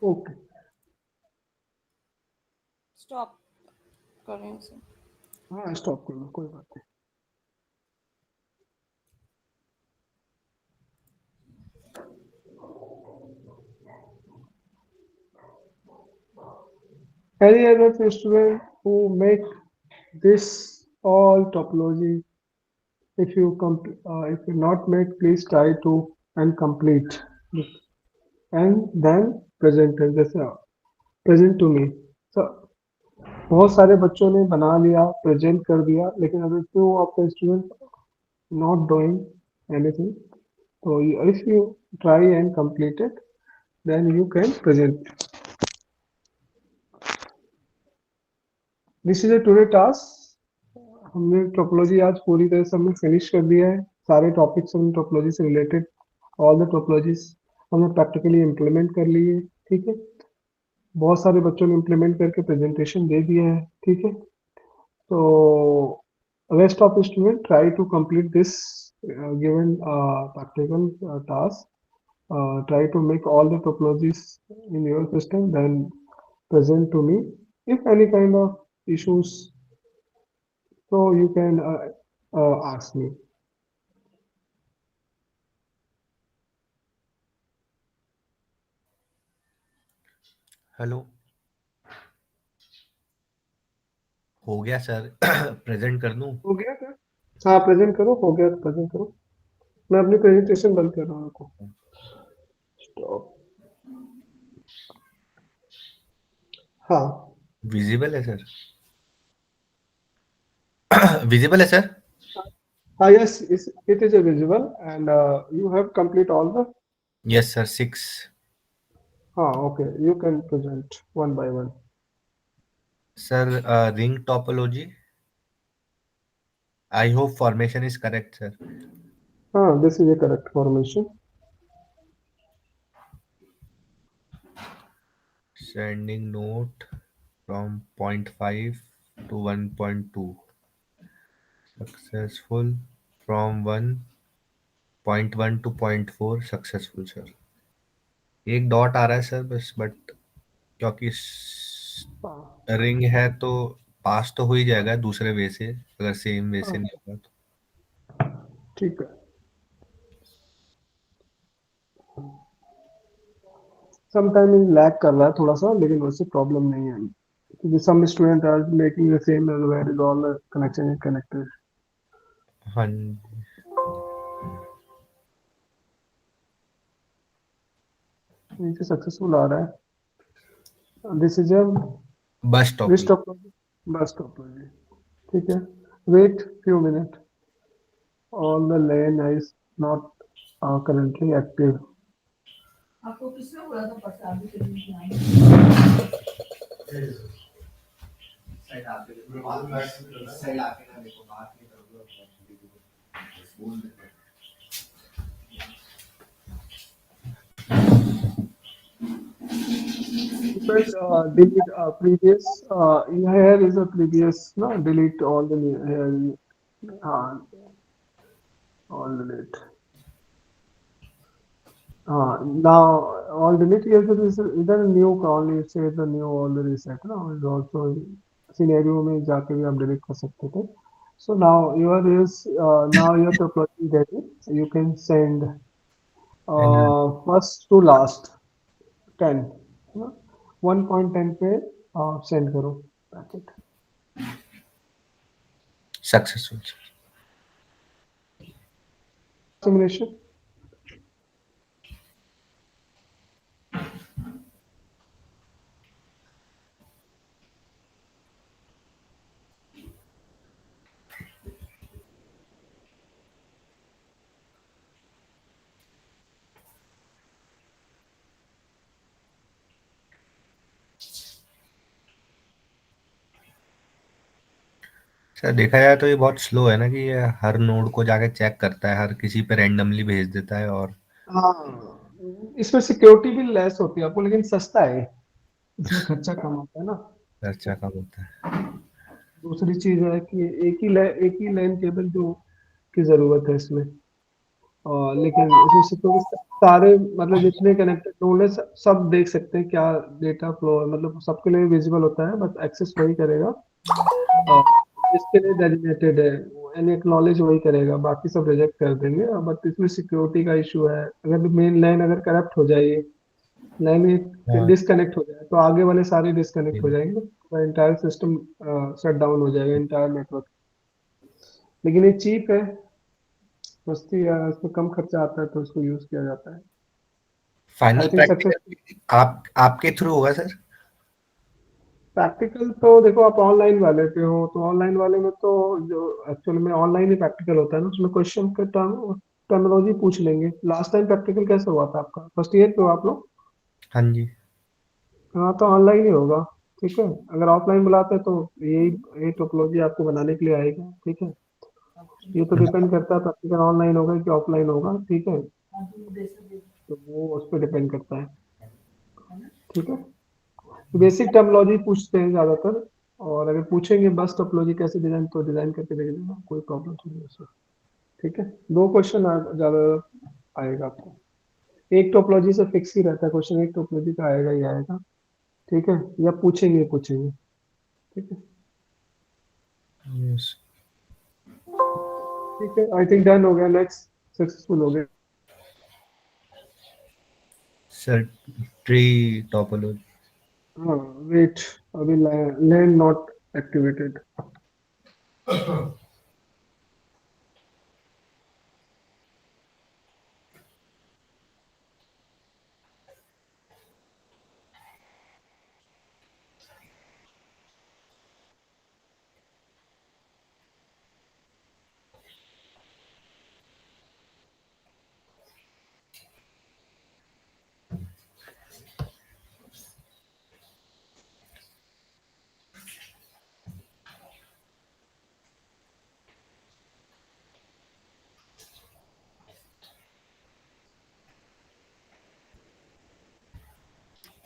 okay stop करें इसे। हाँ stop कर लो, कोई बात नहीं। Any other student who make this all topology, if you not make, please try to and complete and then present it, जैसे present to me. So बहुत सारे बच्चों ने बना लिया, प्रेजेंट कर दिया, लेकिन अगर तो आपका स्टूडेंट नॉट डूइंग एनीथिंग, तो if you try and complete it then you can present. This is a today task. हमने टोपोलॉजी आज पूरी तरह से हमने फिनिश कर दिया है। सारे टॉपिक्स हमने टोपोलॉजी से रिलेटेड, ऑल द टोपोलॉजीज हमने प्रैक्टिकली इम्प्लीमेंट कर ली है। ठीक है, बहुत सारे बच्चों ने इम्प्लीमेंट करके प्रेजेंटेशन दे दिया है। ठीक है, so rest of the student try to complete this given practical task. Try to make all the topologies in your system, then present to me. If any kind of issues, so you can ask me. Hello, हो गया sir. Present कर दूं? हो गया क्या? हाँ present करो, हो गया तो प्रेजेंट करो। मैं अपनी प्रेजेंटेशन बंद कर रहा हूँ आपको। Stop. हाँ विजिबल है सर? विजिबल है सर? हाँ yes, it is a visible and you have complete all the, yes sir, 6। हाँ okay, you can present one by one. Sir, ring topology. I hope formation is correct, sir. This is a correct formation. Sending note from 0.5 to 1.2. Successful from 1.1 to 0.4 successful sir. एक dot आ रहा है sir बस, but क्योंकि ring है तो पास तो हो ही जाएगा दूसरे वे से, अगर सेम वे से नहीं होगा तो. ठीक है. समटाइम ये लैग कर रहा है थोड़ा सा, लेकिन वैसे प्रॉब्लम नहीं है क्योंकि some student are making the same as where is all the connection is connected. हाँ. नीचे सक्सेसफुल आ रहा है. This is a bus list top. Of bus topology. ठीक है. Wait few minute. All the LAN is not currently active. आपको किसने बोला था प्रसाद के लिए आए? साइड आके बाद में साइड आके ना देखो, बात नहीं करोगे बोल देते. But delete previous. Here is a previous. No, delete all the here. All delete. Now all delete here. So this is either new only say the new all the reset. No, is also scenario में जाके भी आप delete कर सकते थे. So now your is now your topology ready. You can send first to last 10. 1.10 पे send करो packet. Successful. Simulation. Sir देखा जाए तो ये बहुत स्लो है ना, कि ये हर नोड को जाके चेक करता है, हर किसी पे रैंडमली भेज देता है. और इसमें सिक्योरिटी भी लेस होती है आपको, लेकिन सस्ता है. इसमें खर्चा कम होता है ना. खर्चा कम होता है. दूसरी चीज है कि एक ही लाइन केबल जो की जरूरत है इसमें. लेकिन इसमें सिक्योरिटी सारे मतलब जितने कनेक्टेड नोड है सब देख सकते हैं क्या डेटा फ्लो है. मतलब सबके लिए विजिबल होता है, बस एक्सेस वही करेगा जिसके लिए डेडिकेटेड है. एंड एक्नॉलेज वही करेगा, बाकी सब रिजेक्ट कर देंगे. बट इसमें सिक्योरिटी का इशू है. अगर मेन लाइन अगर करप्ट हो जाए, लाइन डिस्कनेक्ट हो जाए, तो आगे वाले सारे डिस्कनेक्ट हो जाएंगे. एंटायर सिस्टम शट डाउन हो जाएगा, एंटायर नेटवर्क. लेकिन ये चीप है, सस्ती है, इसमें कम खर्चा आता है तो इसको यूज किया जाता है. फाइनल I think प्रैक्टिकल आपके थ्रू होगा सर? प्रैक्टिकल तो देखो आप ऑनलाइन वाले पे हो, तो ऑनलाइन वाले में तो जो एक्चुअल में ऑनलाइन ही प्रैक्टिकल होता है ना, उसमें क्वेश्चन का टर्मिनोलॉजी पूछ लेंगे. लास्ट टाइम प्रैक्टिकल कैसे हुआ था आपका? फर्स्ट ईयर पे हो आप लोग? हाँ जी. हाँ, तो ऑनलाइन ही होगा. ठीक है. अगर ऑफलाइन बुलाते हैं तो यही टोपोलॉजी आपको बनाने के लिए आएगा. ठीक है. ये तो डिपेंड करता है प्रैक्टिकल ऑनलाइन होगा कि ऑफलाइन होगा. ठीक है, तो वो उस पर डिपेंड करता है. ठीक है. बेसिक टर्मिनोलॉजी पूछते हैं ज्यादातर, और अगर पूछेंगे बस टोपोलॉजी कैसे डिजाइन, तो डिजाइन करके देख देना, कोई प्रॉब्लम नहीं है उसमें. ठीक है. 2 क्वेश्चन ज्यादा आएगा आपको. एक टोपोलॉजी से फिक्स ही रहता है क्वेश्चन, एक टोपोलॉजी का आएगा ही आएगा. ठीक है. या पूछेंगे पूछेंगे. ठीक है. Yes. ठीक है. आई थिंक डन हो गया. नेक्स्ट सक्सेसफुल हो गया. Sir tree topology. हाँ, वेट, अभी लैंड नॉट एक्टिवेटेड.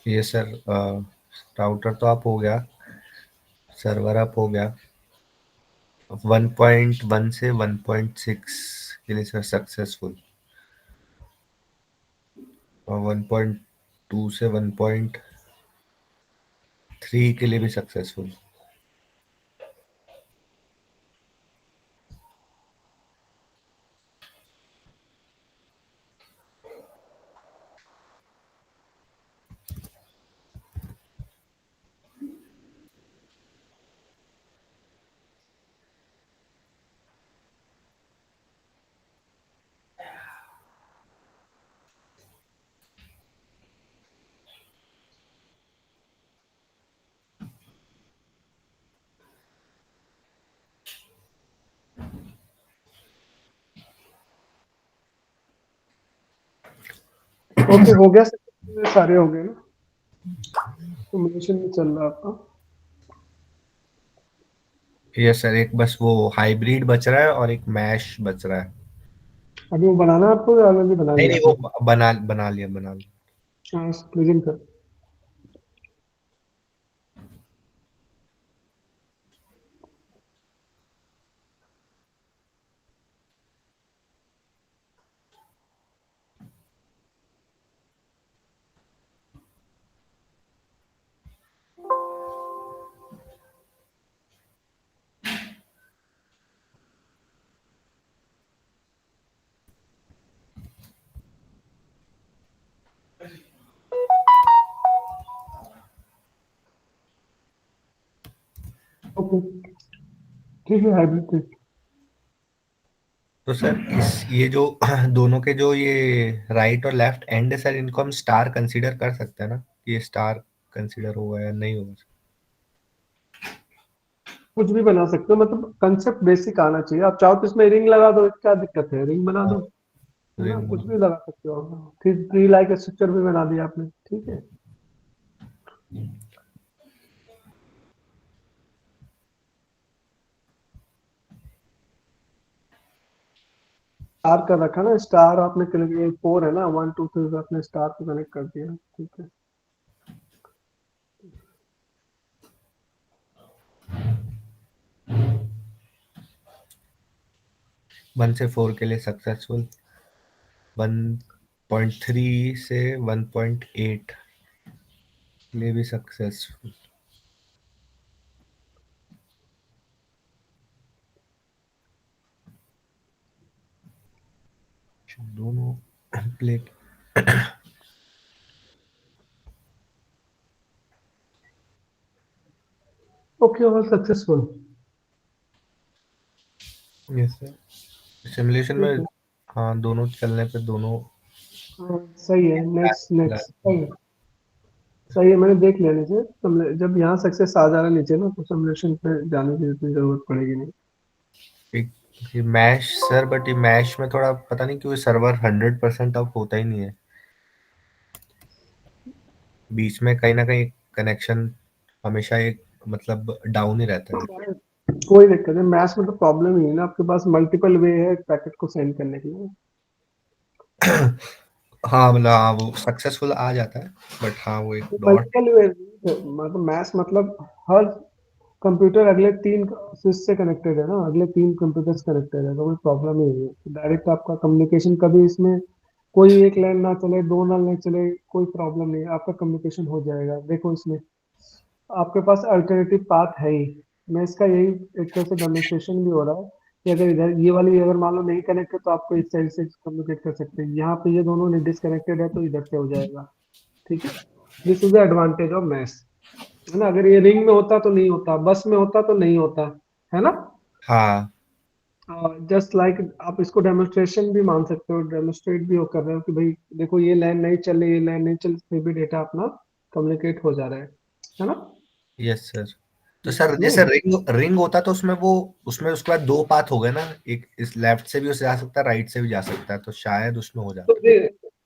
ये सर राउटर तो आप हो गया, सर्वर अप हो गया, 1.1 से 1.6 के लिए सर सक्सेसफुल, और 1.2 से 1.3 के लिए भी सक्सेसफुल। ओके, हो गया, सारे हो गए ना, सिमुलेशन में चल रहा है आपका। यस सर, एक बस वो हाइब्रिड बच रहा है और एक मैश बच रहा है। अभी वो बनाना है आपको या ऑलरेडी बना नहीं लिया नहीं, वो आपने? बना लिया। हाँ, प्रेजेंट कर। ओके, ठीक है, हाइब्रिड ठीक। तो सर ये जो दोनों के जो ये राइट और लेफ्ट एंड है सर, इनको हम स्टार कंसीडर कर सकते हैं ना, कि ये स्टार कंसीडर होगा या नहीं होगा? कुछ भी बना सकते हो, मतलब कंसेप्ट बेसिक आना चाहिए। आप चाहो तो इसमें रिंग लगा दो, क्या दिक्कत है, रिंग बना दो, है ना, कुछ भी लगा सकते हो। फिर ट्री लाइक स्ट्रक्चर भी बना दिया आपने, ठीक है। स्टार का रखा ना, स्टार आपने 4 है ना, 1 2 3 आपने स्टार को कनेक्ट कर दिया, ठीक है। 1 से 4 के लिए सक्सेसफुल, 1.3 से 1.8 के लिए भी सक्सेसफुल। दोनों plate okay, all successful. Yes sir, simulation में ठीक है, हाँ दोनों चलने पे दोनों सही है। नेक्स्ट नेक्स्ट, सही है, सही है, मैंने देख लिया नीचे। जब यहाँ सक्सेस आ जा रहा है नीचे ना, तो सिमुलेशन पे जाने की इतनी जरूरत पड़ेगी नहीं। ये मैश सर, बट ये मैश में थोड़ा पता नहीं क्यों सर्वर 100% अप होता ही नहीं है, बीच में कहीं ना कहीं कनेक्शन हमेशा एक मतलब डाउन ही रहता है। कोई दिक्कत नहीं, मैथ्स में तो प्रॉब्लम ही है ना, आपके पास मल्टीपल वे है पैकेट को सेंड करने के लिए। हाँ मतलब हाँ वो सक्सेसफुल आ जाता है, बट हाँ वो एक डॉट। मल्टीपल वे मतलब मैथ्स मतलब हर कंप्यूटर अगले 3 स्विच से कनेक्टेड है ना, अगले 3 कंप्यूटर से कनेक्टेड है, तो कोई प्रॉब्लम ही नहीं है। डायरेक्ट आपका कम्युनिकेशन, कभी इसमें कोई एक लाइन ना चले, 2 लाइन ना चले, कोई प्रॉब्लम नहीं है, आपका कम्युनिकेशन हो जाएगा। देखो इसमें आपके पास अल्टरनेटिव पाथ है ही। मैं इसका यही एक तरह से डेमोन्स्ट्रेशन भी हो रहा है कि अगर इधर ये वाली अगर मान लो नहीं कनेक्ट है, तो आपको इस साइड से कम्युनिकेट कर सकते हैं। यहाँ पे ये दोनों डिसकनेक्टेड है, तो इधर से हो जाएगा, ठीक है। This is the advantage of mesh, है ना। अगर ये रिंग में होता तो नहीं होता, बस में होता तो नहीं होता, है ना। हाँ जस्ट लाइक आप इसको डेमोन्स्ट्रेशन भी मान सकते हो, डेमोन्स्ट्रेट भी हो कर रहे हो कि भाई देखो ये लाइन नहीं चल रही, ये लाइन नहीं चल, फिर भी डेटा अपना कम्युनिकेट हो जा रहा है ना। Yes sir. तो सर नहीं, जैसे रिंग रिंग होता तो उसमें वो उसमें उसके बाद 2 पाथ हो गए ना, एक इस लेफ्ट से भी उसे जा सकता है, राइट से भी जा सकता है, तो शायद उसमें हो तो जाता।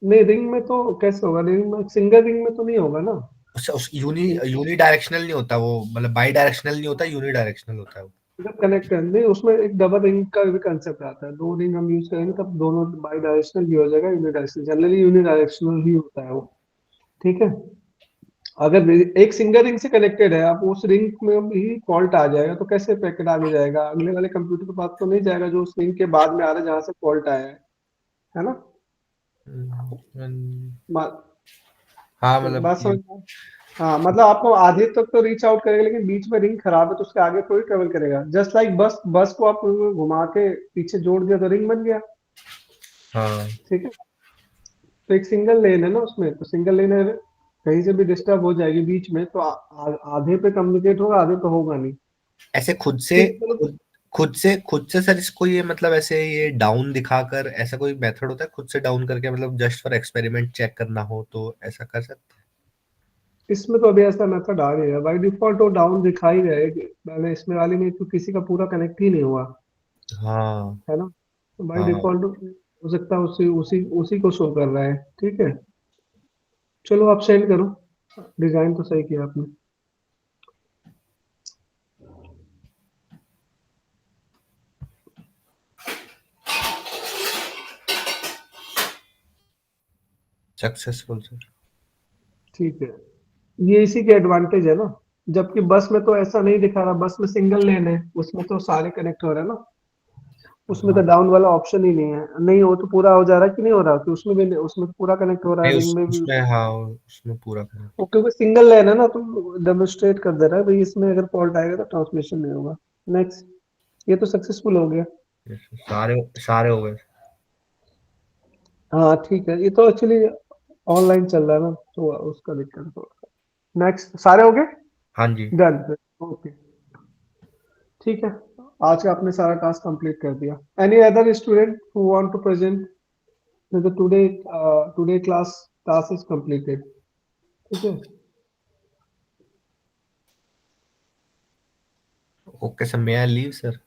नहीं, रिंग में तो कैसे होगा, रिंग में सिंगल रिंग में तो नहीं होगा ना। उस यूनी डायरेक्शनल नहीं होता वो, मतलब बाई डायरेक्शनल नहीं होता, यूनी डायरेक्शनल होता है वो। जब कनेक्ट कर नहीं, उसमें एक डबल रिंग का भी कंसेप्ट आता है। 2 रिंग हम यूज करेंगे तब दोनों बाई डायरेक्शनल भी हो जाएगा, यूनिडायरेक्शनल। जनरली यूनिडायरेक्शनल ही होता है वो, ठीक है। अगर एक सिंगल रिंग से कनेक्टेड है, अब उस रिंग में भी फॉल्ट आ जाएगा तो कैसे पैकेट आगे जाएगा? अगले वाले कंप्यूटर के पास तो नहीं जाएगा जो उस रिंग के बाद में आ रहा है जहां से फॉल्ट आया है ना? हाँ मतलब बात समझ में? हाँ, मतलब आपको आधे तक तो रीच आउट करेगा, लेकिन बीच में रिंग खराब है तो उसके आगे थोड़ी ट्रेवल करेगा। जस्ट लाइक बस को आप घुमा के पीछे जोड़ दिया तो रिंग बन गया। हाँ ठीक है, तो एक सिंगल लेन है ना उसमें, तो सिंगल लेन है, कहीं से भी डिस्टर्ब हो जाएगी बीच में तो आधे पे कम्युनिकेट होगा, आधे पे होगा नहीं। ऐसे खुद से ठीक है, चलो। खुद से सर इसको ये मतलब ऐसे ये डाउन दिखाकर ऐसा कोई मेथड होता है खुद से डाउन करके मतलब जस्ट फॉर एक्सपेरिमेंट चेक करना हो तो ऐसा कर सकते इसमें तो अभी ऐसा मेथड आ गया है, बाई डिफॉल्ट वो डाउन दिखा ही रहा है कि पहले इसमें वाली में तो किसी का पूरा कनेक्ट ही नहीं हुआ हैं? हाँ है ना, तो बाई हाँ डिफॉल्ट हो सकता है उसी उसी उसी को शो कर रहा है। ठीक है, चलो आप सेंड करो, डिजाइन तो सही किया आपने। Successful sir. ठीक है, ये इसी के एडवांटेज है ना, जबकि बस में तो ऐसा नहीं दिखा रहा, बस में सिंगल लेन है, उसमें तो सारे कनेक्ट हो रहे हैं ना, उसमें तो हाँ डाउन वाला ऑप्शन ही नहीं है। नहीं हो तो पूरा हो जा रहा है कि नहीं हो रहा, कि उसमें भी नहीं, उसमें तो पूरा कनेक्ट हो रहा है, नहीं रिंग में भी। उसमें हाँ उसमें पूरा करें। वो क्योंकि सिंगल लेन है ना तो डेमोन्स्ट्रेट कर दे रहा है भाई, इसमें अगर फॉल्ट आएगा तो ट्रांसमिशन नहीं होगा। नेक्स्ट, ये तो सक्सेसफुल हो गया। सारे सारे हो गए। हाँ ठीक है, ये तो एक्चुअली ऑनलाइन चल रहा है ना तो उसका दिक्कत थोड़ा। नेक्स्ट, सारे हो गए, हाँ जी डन। ओके, ठीक है, आज का आपने सारा टास्क कंप्लीट कर दिया। Any other student who want to present the today class task is completed. ठीक है, okay sir may I leave sir.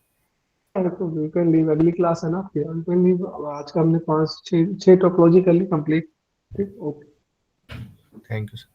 तो यू कैन लीव, अगली क्लास है ना आपकी, यू कैन लीव। आज का हमने 5 6 टोपोलॉजी कर ली कंप्लीट। ठीक, ओके। Thank you sir.